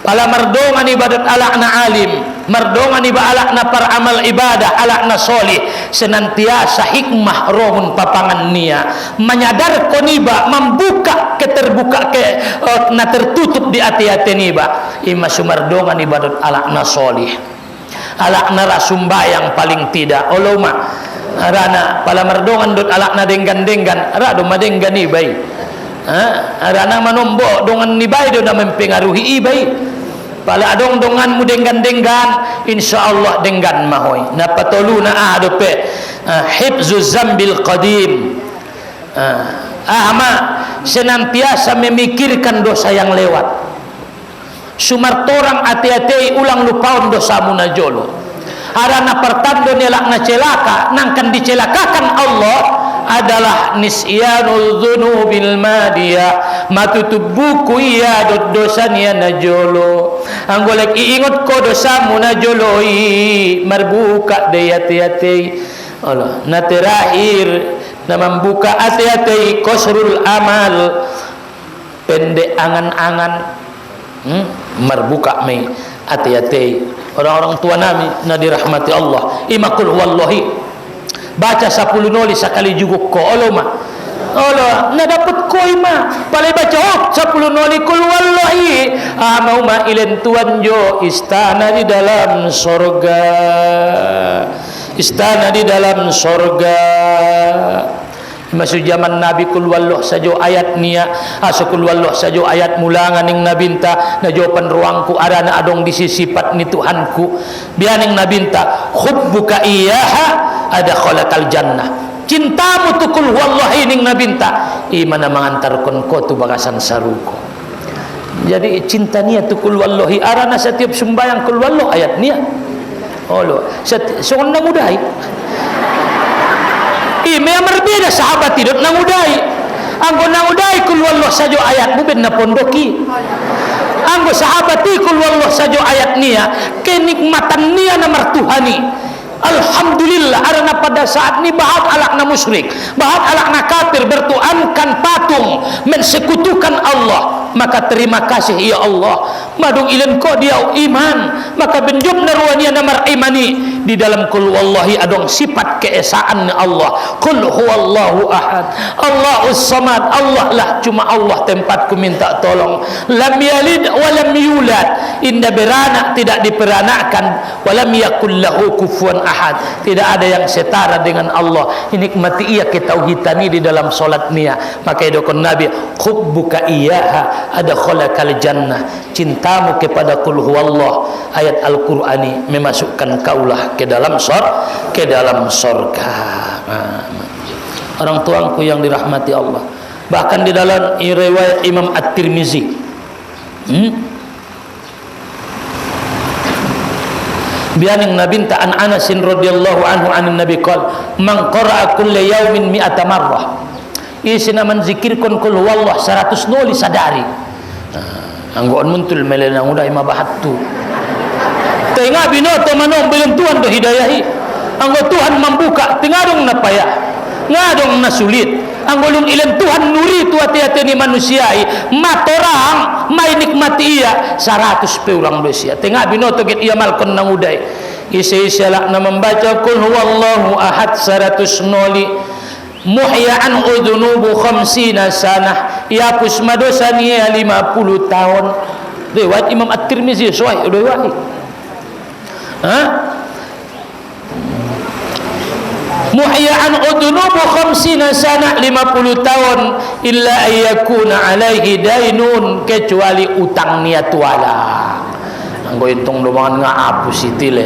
Pala mardongan ibadat alak na alim, mardongan ibadat alak na paramal ibadah alak na solih, senantiasa hikmah rohun papangan niya, menyadar koniba, membuka keterbuka na tertutup di hati-hati niba, ima sumardongan ibadat alak na solih, alak na rasumbayang paling tidak, oloma rana pala mardongan dot alak na denggan-denggan, rado madenggan ibay. Arana manombo dongan nibay do na mempengaruhi ibay. Pala adong dongan mu denggan-denggan, insyaallah denggan mahoy. Na patuluna adope hifzuz zambil qadim. Senantiasa memikirkan dosa yang lewat. Sumartorang hati-hati ulang lupaun dosamu na jolo. Arana pertando nelak na celaka, nangkan dicelakakan Allah adalah nisyanul dzunubil madiyah, matutub buku iya dosanya najolo. Anggolek iingot ko dosamu najoloi, marbuka de hati-hati Allah. Na terakhir na membuka hati-hati kosrul amal, pendek angan-angan, marbuka me hati-hati. Orang-orang tua nami na dirahmati Allah, imakul wallahi baca 10 noli sekali juguk ko oloma Allah na dapat ko ima palay baca 10 noli kul wallahi mau ma ilen tuan jo istana di dalam sorga, istana di dalam sorga. Masuk zaman Nabi kul wallah sajo ayat niya, asukul wallah sajo ayat mulangan ning nabinta na jawapan ruangku arana adong di sifat ni Tuhanku bianing nabinta hubbuka iyaha ada khalaqal jannah, cintamu tu kul wallahi ning nabinta imana mangantarkon ko tu bagasan saruko. Jadi cinta niya tu kul wallahi arana setiap sembayang kul wallah ayat niya Allah soon nangudai Ime berbeda sahabat tidak nangudai. Anggo nangudai kul wallah sajo ayat mu ben na pondoki. Anggo sahabat kul wallah sajo ayat niya kenikmatan niya na martuhani. Alhamdulillah arana pada saat ni bahat alak na musyrik, bahat alak na kafir bertuankan patung, mensekutukan Allah, maka terima kasih ya Allah madung ilen ko dia iman, maka benjum naruania namar imani di dalam kul wallahi adong sifat keesaan Allah. Kul huwallahu ahad, Allahus samad, Allah lah cuma Allah tempatku minta tolong. Lam yalid wa lam yulad, inda beranak tidak diperanakan, wa lam yakul lahu kufuwan ahad, tidak ada yang setara dengan Allah. Nikmati ia ketauhidan ini di dalam solat niya. Maka idokon Nabi hubbuka iyaha ada khalaqal jannah, cintamu kepada kul huwallah ayat Al-Qur'ani memasukkan kaulah ke dalam sorga. Orang tuangku yang dirahmati Allah, bahkan di dalam riwayat Imam At-Tirmizi bianing nabinta an Anasin radhiyallahu anhu anin nabi qala man qara'a kulla yaumin mi'ata marrah, isina man zikirkon kul huwallah 100 noli sadari. Anggoon muntul melenang udah ima bahattu tengah binoto manong bilang Tuhan do hidayahi, anggo Tuhan membuka tengadong napaya ngadong nasulit, anggolung ilan Tuhan nuri tu hati-hati ni manusiai matorang may nikmati iya 100 peurang besia tengah binoto git iya malkon nang uday isi-isi lak na membaca kul huwallahu ahad 100 noli muhya'an udhunubu 50 sanah, yapus madosa niya 50 tahun. Riwayat Imam At-Tirmizi sahih riwayat. muhya'an udnubu 50 sana 50 tahun illa ayyakuna alaihi dainun, kecuali utang niat wala anggo hitung domangan ngapus itile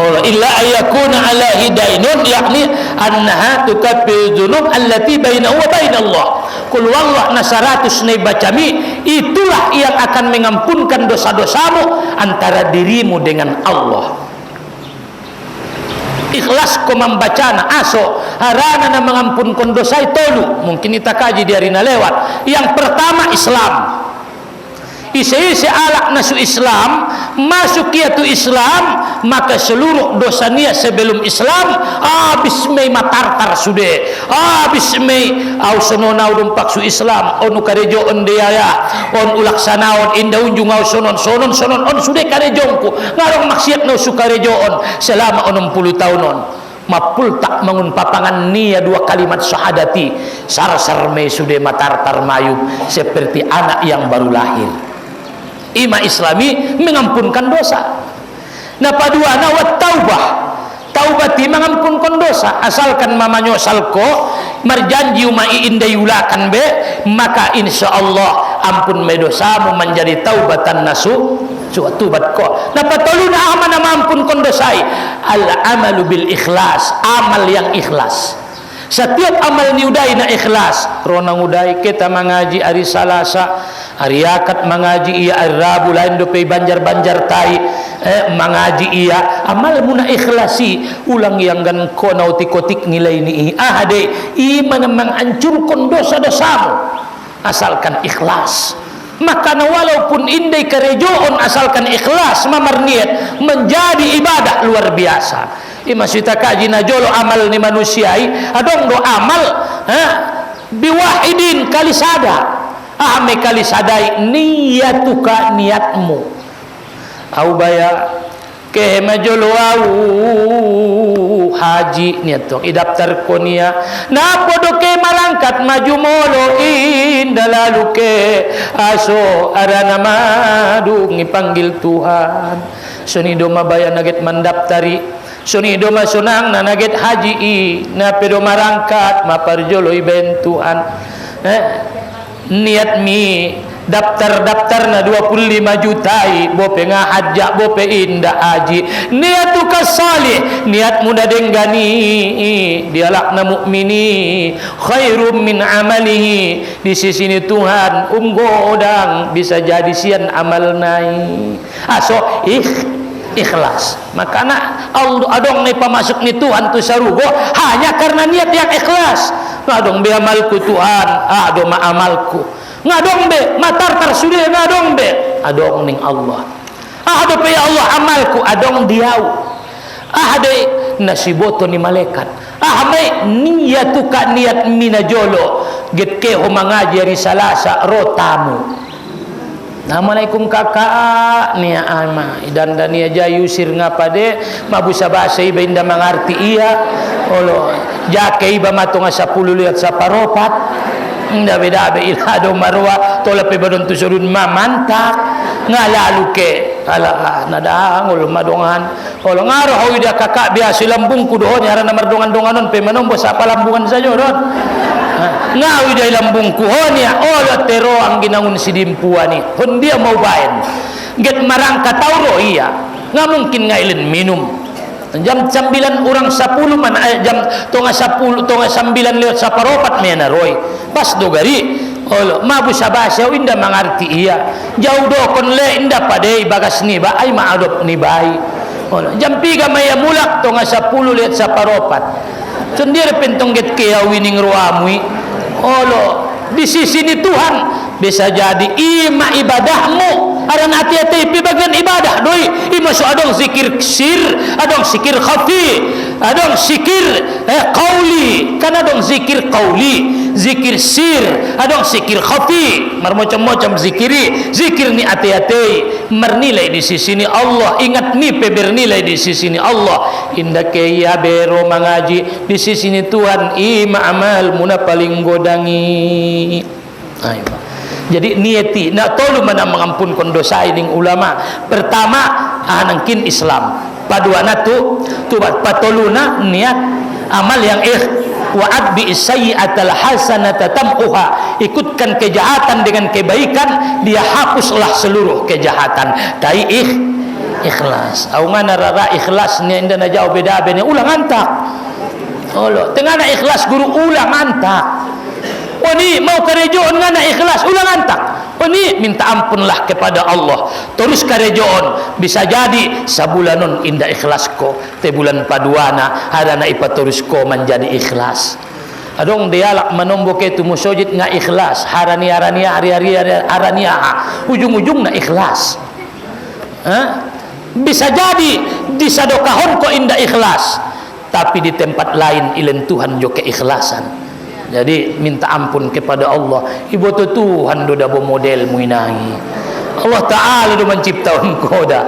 illa ayyakuna alaihi dainun, yakni annaha tukaffiru dzunub allati bainahu wa bainallah. Qul wallahu nasaratus bacami, itulah yang akan mengampunkan dosa-dosamu antara dirimu dengan Allah. Ikhlas ko membacana aso harana na mengampunkan dosa tolu. Mungkin kita kaji di harina lewat. Yang pertama Islam. Isi alak nasu Islam, masuk kiatu Islam, maka seluruh dosa niat sebelum Islam habis mei matartar sude, habis mei au sonona udum paksu Islam onu karejo ondeaya on ulaksanaon inda unjung au sonon on sude karejongku ngarong maksiat no sukarejo on selama 60 tahunon. Mapul tak mangun papangan nia 2 kalimat syahadati sar-sar mei sude matartar mayub seperti anak yang baru lahir. Ima Islami mengampunkan dosa. Nah paduana wat taubah, taubati mengampunkan dosa asalkan mamanya salko marjanji umai indayulakan be, maka insyaallah ampun me dosamu menjadi taubatan nasu tubat ko. Nah patuluna amana mampunkan dosai al amalu bil ikhlas, amal yang ikhlas. Setiap amal niudai na ikhlas. Rona ngudai kita mengaji hari Salasa, hari Akad mengaji iya, hari Rabu lain dope banjar-banjar tai mengaji iya. Amal muna ikhlasi ulang yang gan ko nautik-kotik nilai ni ade iman menghancurkan dosa-dosamu asalkan ikhlas. Maka walaupun indai kerejoon asalkan ikhlas mamar niat menjadi ibadah luar biasa. Masita kaji najolo amal ni manusiai adong do amal biwahidin kali sada ame kali sadai niyatuka niatmu au baya ke majolo au haji niat to idaftar konia na podo ke malangkat maju molo indalalu ke aso arana madu ngipanggil Tuhan sunido mabaya naget mandaftari suni doma sunang na naget haji na pedo marangkat maparjolo ibentuan niat mi daftar na 25 jutai bope ngahajja bope inda haji niatuka salih niat muda denggani dialakna mukmini khairum min amalihi di sisi ni Tuhan godang bisa jadi sian amal nai aso ikhlas. Makanya Allah adong ni pamasuk ni Tuhan tu sarugo hanya karena niat yang ikhlas. Ngadong be amalku Tuhan, adong ma amalku. Ngadong be matar sudah ngadong be adong ning Allah. Ado pe ya Allah amalku adong diau. Ade nasiboto ni malaikat. Me niyatuka niat minajolo getke ho mangaji hari Salasa rotamu. Assalamualaikum kakak nia ama dan nia jayu sir ngapade mabusa bahasa iba inda mengerti iya olo jake iba matung 10 lihat saparopat nda beda be ilado marwa tola pe badon tusurun mamantak ngalalu ke ala nadangul madongan olo ngaro ho ida kakak biasa lambungku dohon arana mardongan-donganon pe manombo sapa lambungan saja don ngawi day lambung kuhonya olo tero ang ginangun si dimpuani hon dia mau bayan get marangka tauro iya nggak mungkin ngailin minum jam 9 orang 10 man jam tonga 10 tonga 9 lewat saparopat mena roy pas dogari olo mabu sabasya inda mengerti iya jauh dokon le inda padai bagas ni ba ay maadop ni bai olo jam 3 maya mulak tonga 10 lewat saparopat sendiri pentong get kaya wining ruamui olo di sisi ni Tuhan bisa jadi ima ibadahmu aran hati-hati pi bagian ibadah doi ima so adong zikir sir adong zikir khafi adong zikir qauli kan adong zikir qauli zikir sir adong zikir khafi macam-macam zikiri zikir ni hati-hati mernilai di sisi ni Allah ingat ni pe bernilai di sisi ni Allah indah ke ya bero mengaji di sisi ni Tuhan ima amal muna paling godangi ayo. Jadi niati nak tolu mana mengampunkan dosa ini ulama pertama anangkin Islam paduana tu tubat patoluna niat amal yang wa'ad bi sayyi'atal hasanata tamquha, ikutkan kejahatan dengan kebaikan, dia hapuslah seluruh kejahatan. Tai ikhlas. Au mana rara ikhlas ni indana jauh beda bene ulang antak. Allah tengana ikhlas guru ulang antak. Oh ni mau karejoon ngana ikhlas ulang antak. Oh ni minta ampunlah kepada Allah. Terus karejoon bisa jadi sabulanon indah ikhlas ko. Te bulan paduana hadana ipa terus ko menjadi ikhlas. Adong dialak menombo ketu musojid nga ikhlas. Harania hari-hari arania ujung-ujung na ikhlas. Bisa jadi disadokahon ko indah ikhlas. Tapi di tempat lain ilen Tuhan jo keikhlasan. Jadi minta ampun kepada Allah. Ibu tu Tuhan do dabo model muinangi. Allah Taala do menciptakan koda.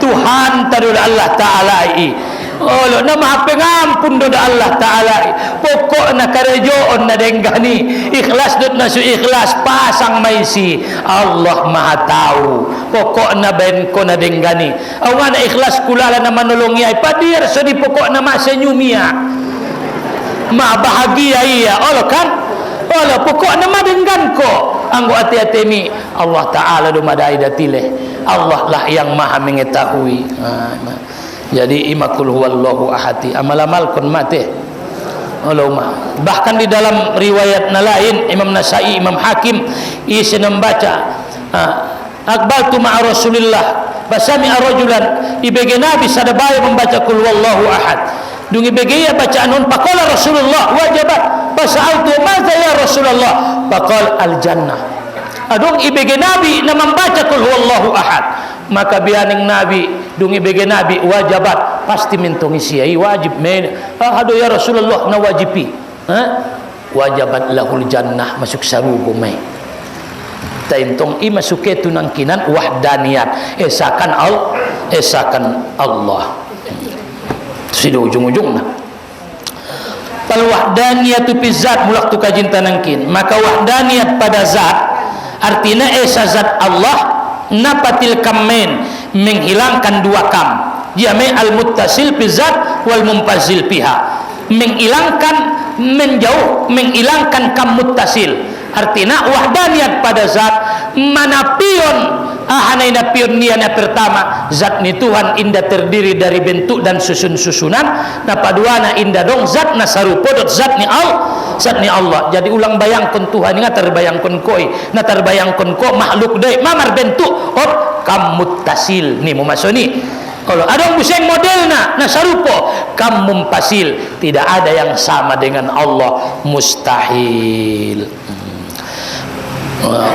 Tuhan tadu Allah Taala i. Allah nama pengampun do Allah Taala. Pokokna karejoon na denggani. Ikhlas do nasu ikhlas pasang maisi. Allah Maha tahu. Pokokna ben ko na denggani. Awana ikhlas kulala na manolongi ay padir so di pokokna ma senyumia. Ma bahagia iya Allah kan Allah pokoknya madenggan ko anggo hati-hati mi Allah Ta'ala do madai datile Allah lah yang maha mengetahui. Jadi imakul huwallahu ahadi amal-amal kon mate Allahumma. Bahkan di dalam riwayat lain Imam Nasai Imam Hakim isi membaca akbaltu ma'a Rasulillah basami arajulan ibege Nabi sadabaya membaca kul huwallahu ahad. Dungi begaya bacaan nun faqala Rasulullah wajabat fasa'altu madza ya Rasulullah faqal al jannah. Adung ibege Nabi na membaca kul huwallahu ahad maka bianing Nabi dungi bege Nabi wajabat pasti mentongi siai wajib men ado ya Rasulullah na wajibi wajabat lahul jannah masuk sarugo mai taintong i masuke tunangkinan wahdaniyat esakan Allah sudah ujung-ujungna fal wahdaniyatu fi zat mulak tu kajin tanangkin maka wahdaniyat pada zat artinya esa zat Allah napatil kammen menghilangkan dua kam jami al muttasil fi zat wal mumpazil piha menghilangkan menjauh menghilangkan kam muttasil artinya wahdaniyat pada zat manapion ahanaina pioniana pertama zat ni Tuhan indah terdiri dari bentuk dan susun-susunan na paduana indah dong zat na sarupodot zat ni Allah. Jadi ulang bayangkan Tuhan ingat terbayangkan koi na terbayangkan ko makhluk deui mamar bentuk kam muttasil ni mumasoni kalau ada museng modelna na sarupo kam mumpasil tidak ada yang sama dengan Allah mustahil.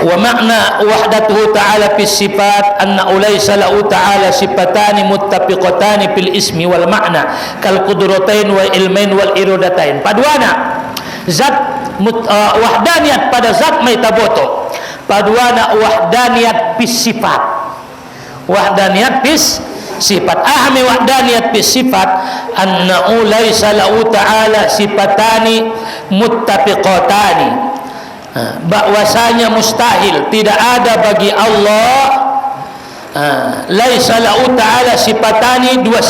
Wa makna wahdatuhu ta'ala fi sifat anna laysa lahu ta'ala sifatani muttafiqatani fil ismi wal ma'na kal qudratain wa ilmain wal iradatain paduana zat wahdaniyat pada zat mai taboto paduana wahdaniyat fi sifat wahdaniyat fi sifat ahmi wahdaniyat fi sifat anna laysa lahu ta'ala sifatani muttafiqatani bahwasanya mustahil tidak ada bagi Allah laisa lahu ta'ala sifatani dua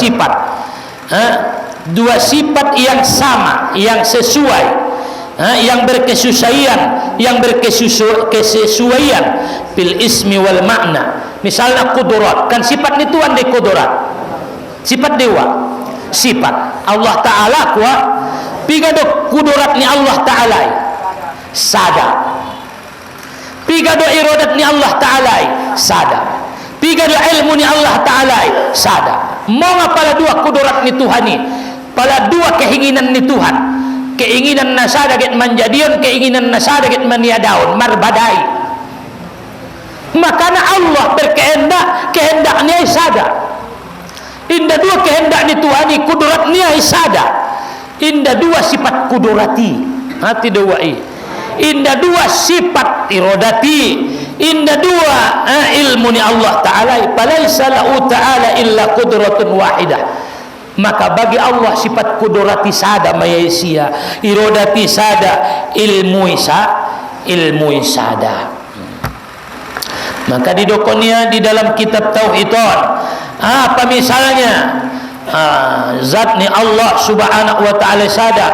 sifat yang sama yang sesuai yang berkesesuaian bil ismi wal makna misalnya kudurat kan sifat ni Tuhan de kudurat sifat dewa sifat Allah Ta'ala kuat piga do kudurat ni Allah Ta'ala sada piga do iradat ni Allah Ta'ala sada piga do ilmu ni Allah Ta'ala sada mau ngapala dua kudurat ni Tuhan ni pala dua keinginan ni Tuhan keinginan nasada get manjadion keinginan nasada get maniadaon marbadai makana Allah kehendaknya sada indah dua kehendak ni Tuhan ni kuduratnya sada indah dua sifat kudurati hati dua indah dua sifat irodati indah dua ilmu ni Allah Ta'ala falaisa lahu ta'ala illa qudratun wahidah maka bagi Allah sifat kudurati sada mayaisia irodati sada ilmu sada maka didokonia di dalam kitab tauhidon apa misalnya Zat ni Allah subhanahu wa ta'ala sada,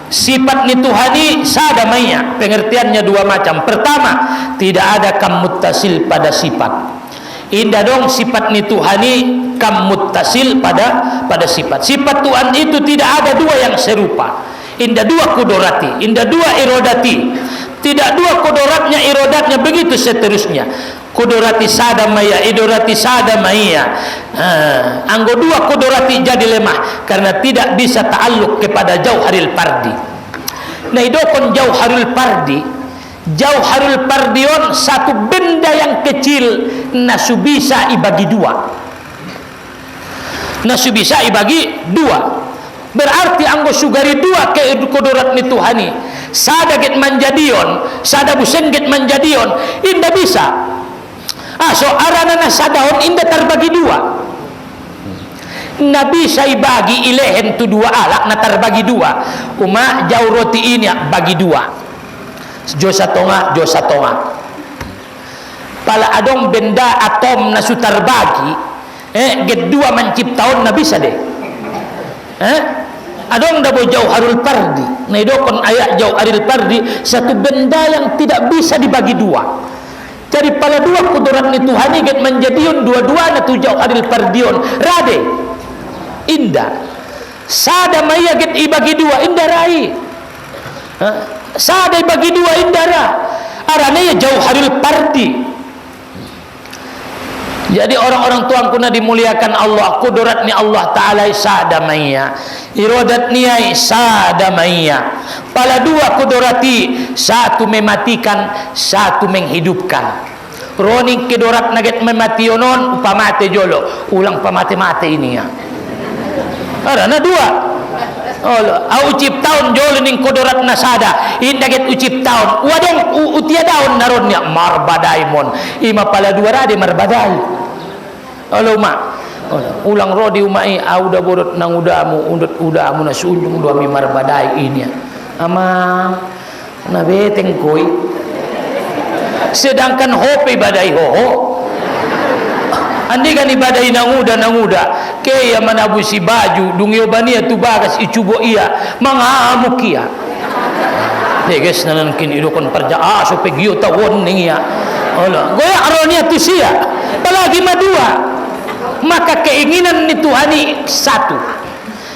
sifat ni Tuhani sada maya. Pengertiannya dua macam. Pertama, tidak ada kam muttasil pada sifat. Indah dong sifat ni Tuhani kam muttasil pada sifat. Sifat Tuhan itu tidak ada dua yang serupa. Indah dua kudorati, indah dua irodati. Tidak dua kudoratnya, irodatnya, begitu seterusnya. Kudorati sada maya, idorati sada maya. Anggo dua kudorati jadi lemah karena tidak bisa ta'alluq kepada jauharil pardi. Nah idokon jauharil pardi, jauharil pardion satu benda yang kecil nasu bisa ibagi dua. Nasu bisa ibagi dua. Berarti anggo sugari dua ke kudorat ni Tuhani. Sada get manjadion, sada busen get manjadion, indah bisa. So aranana sadahon indah terbagi dua. Nabi saya bagi ilehen tu dua alak na terbagi dua. Uma jauh roti ini bagi dua. Josa tonga. Pala adong benda atom nasu terbagi, get dua menciptaon na bisa deh. Adong dabo jauharul pardi. Nah idokon ayat jauharul pardi, satu benda yang tidak bisa dibagi dua. Jadi pala dua kudurat ni Tuhani get menjadiun dua-dua na tu jauharul pardion rade indah. Sada maya get ibagi dua indah rai. Sada ibagi dua indah ra. Arane ya jauharul pardi. Jadi orang-orang tuang kuna dimuliakan Allah, kudurat ni Allah Ta'ala sada maya, irodat niai sada maya. Pala dua kudurati, satu mematikan, satu menghidupkan. Roning kudurat naget memationon, upamate jolo, ulang pamate-mate ini ya. Arana dua. Au ciptaun jolo ning kudurat na sada, indaget ucip taun. Wadong utia daun naronnya marbadaimon. Ima pala dua rade marbadai. Halo mak, ulang rodi umai auda borot nang udamu undut udamu na sunjung dua mimar badai ini. Ama na beteng koi. Sedangkan hope badai hoho. Andi kan ibadai nanguda kaya manabusi baju dungio bania tu bagas icubo ia mangamuk ia. Deges nanankin idokon perja so pegio tawon ning ia. Ola goya aronia tu sia. Palagi madua. Maka keinginan ni Tuhani satu.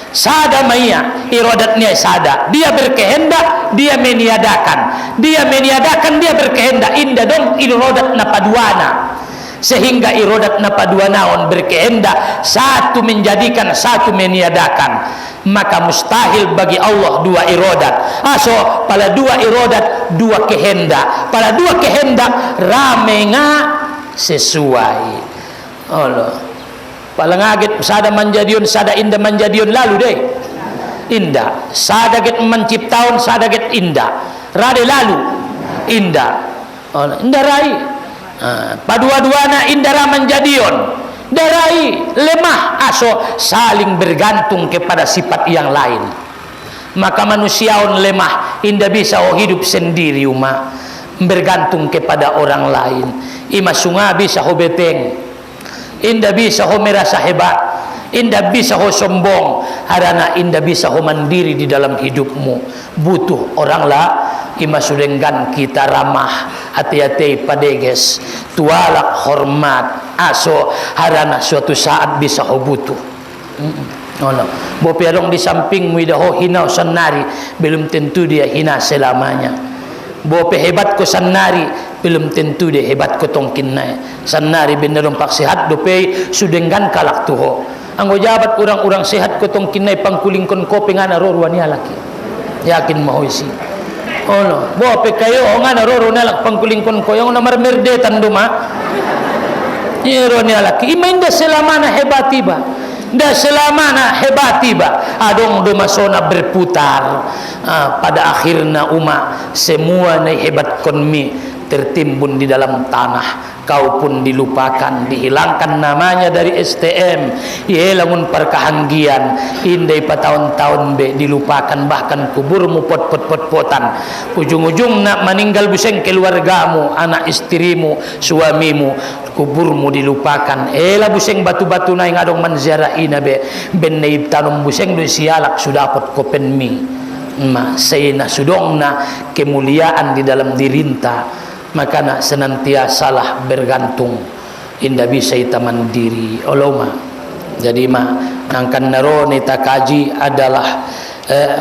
Sada maya, irodatnya sada. Dia berkehendak, dia meniadakan. Dia meniadakan, dia berkehendak. Indah dong irodat na paduana. Sehingga irodat na paduanaon berkehendak, satu menjadikan, satu meniadakan. Maka mustahil bagi Allah dua irodat. So pada dua irodat, dua kehendak. Pada dua kehendak ramenga sesuai. Allah. Paling agit sada manjadion, sada indah manjadion lalu deh. Indah. Sada get menciptaun, sada get indah. Rade lalu indah. Indah rai. Padua-duana indah ra manjadion. Darai lemah aso saling bergantung kepada sifat yang lain. Maka manusiaun lemah, indah bisa hidup sendiri uma bergantung kepada orang lain. Ima sunga bisa ho beteng. Indah bisa ho merasa hebat, indah bisa ho sombong, harana indah bisa ho mandiri di dalam hidupmu. Butuh orang lah, ima sudenggan kita ramah, hati-hati padeges, tualak hormat, aso harana suatu saat bisa ho butuh. Bo perong di sampingmu ida ho hina sanari, belum tentu dia hina selamanya. Bo hebat ko sanari, belum tentu dia hebat ko tongkinna. Sanari bendarong paksihat dope sudenggan kalak tuho. Anggo jabat orang-orang sehat ko tongkinna pangkulingkon ko pengana roruan ya laki. Yakin mahoisi. No. Bo kayo ngana roro nalak pangkulingkon ko yang namar merdetan duma. Yero ni laki. Imainda selamana hebatiba. Da selamana hebatiba. Adong domasona berputar. Pada akhirnya semua na hebat konmi tertimbun di dalam tanah kau pun dilupakan, dihilangkan namanya dari STM. Ye lamun perkahanggian indai patahun-tahun be dilupakan, bahkan kuburmu pot-pot-pot-potan. Ujung-ujung nak meninggal buseng keluargamu, anak istrimu, suamimu, kuburmu dilupakan. Ela buseng batu-batu na yang adong manziarahi na be benay tanong buseng do sialak sudah pot kopen mi ma sayna sudong na kemuliaan di dalam dirinta, maka nak senantiasalah bergantung, indah bisa ita mandiri oloma. Jadi angkan naro nita kaji adalah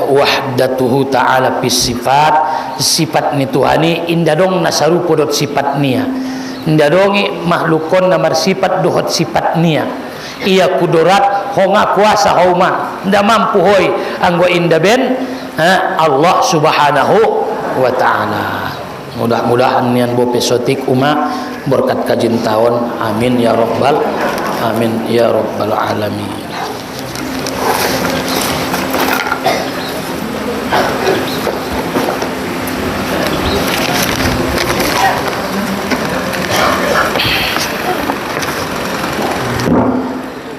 wahdatuhu ta'ala bis sifat ni Tuhani indah dong nasarupo dot sifat nia, indah dongi makhlukon namar sifat dohot sifat nia. Ia kudorat honga kuasa homa nda mampu hoy anggo indah ben Allah subhanahu wa ta'ala. Mudah-mudahan nian bope sotik umat berkat kajin tahun, amin ya rabbal alamin.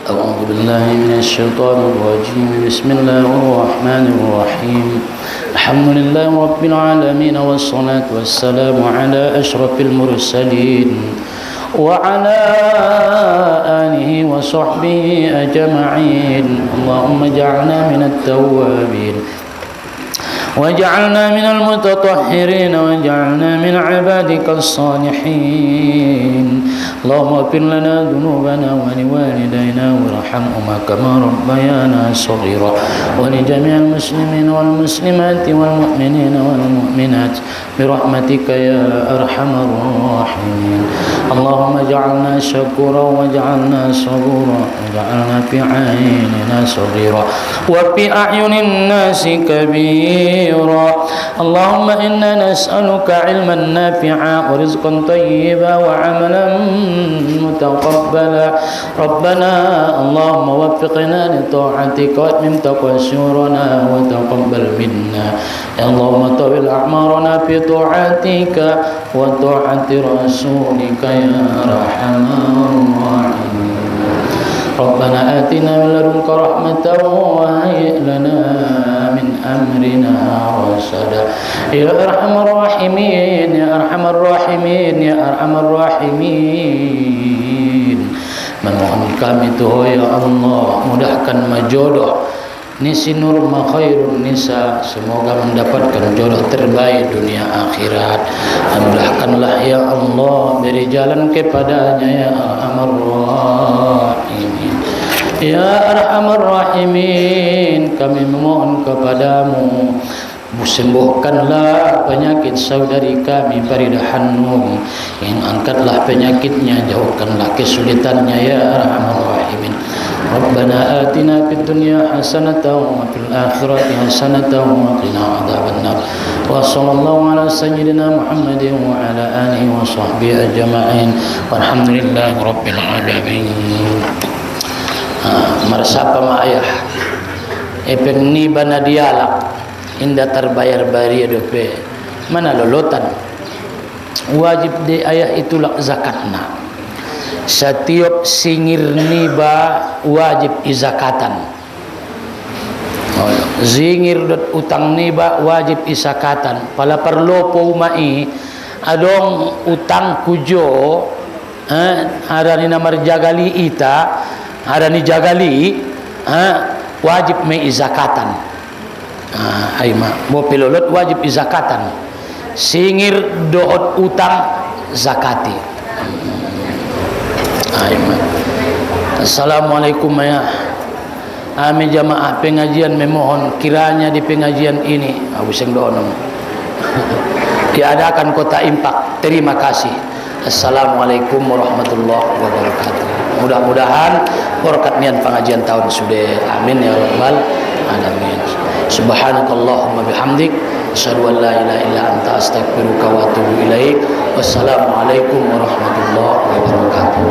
A'udzu billahi minasy syaithanir rajim. Bismillahir rahmanir rahim. Alhamdulillahi rabbil alamin wassalatu wassalamu ala asyrafil mursalin wa ala alihi wa sahbihi ajma'in. Allahumma ij'alna minat tawwabin waj'alna minal mutatahhirin waj'alna min 'ibadikas salihin. Allahumma ighfir lana dhunubana wa liwalidayna warhamhuma kama rabbayana shaghira wa li jami'il muslimin wal muslimati wal mu'minina wal mu'minat bi rahmatika ya arhamar rahimin. Allahumma ij'alna shakuran waj'alna sabura waj'alna fi 'ainina saghira wa fi a'yunin nasi kabira. Allahumma inna nas'aluka 'ilman nafi'a wa rizqan tayyiban wa 'amalan متقبلا. ربنا اللهم وفقنا لطاعتك واتمم تقصيرنا وتقبل منا. يا اللهم طول أعمارنا في طاعتك وطاعة رسولك يا أرحم الراحمين. ربنا آتنا من لدنك رحمة وهيئ لنا من أمرنا رشدا. يا أرحم الراحمين يا أرحم الراحمين يا أرحم الراحمين. Memohon kami Tuhan ya Allah, mudahkan majodoh Nisi Nur Khairun Nisa, semoga mendapatkan jodoh terbaik dunia akhirat. Mudahkanlah ya Allah, beri jalan kepadanya ya Arhamar Rahimin. Ya Arhamar Rahimin, kami memohon kepadamu, sembuhkanlah penyakit saudari kami Faridah Hanum, yang angkatlah penyakitnya, jauhkanlah kesulitannya ya Arhamar Rahimin. Rabbana atina fid dunya hasanatan wa fil akhirati hasanatan wa qina adzabannar. Wa sallallahu ala sayyidina Muhammadin wa ala alihi wa sahbihi ajma'in. Walhamdulillahi rabbil alamin. Marsapa ma ayah epeng ni bana dialak inda terbayar bari dope mana lolotan wajib de ayah itulah zakatna. Setiap singir niba wajib izakatan. Zingir dot utang niba wajib izakatan. Pala perlu umai adong utang kujo ada ni namar jagali ita, ada ni jagali wajib me izakatan. Aima bo pelolot wajib izakatan. Singir doot utang zakati. Assalamualaikum ya. Amin jamaah pengajian memohon kiranya di pengajian ini abuseng doonong diadakan kota impak. Terima kasih. Assalamualaikum warahmatullahi wabarakatuh. Mudah-mudahan berkat niat pengajian tahun sudah. Amin ya rabbal alamin. Subhanakallahumma bihamdik asyhadu an la ilaha illa anta astaghfiruka wa atubu ilaik. Wassalamualaikum warahmatullahi wabarakatuh.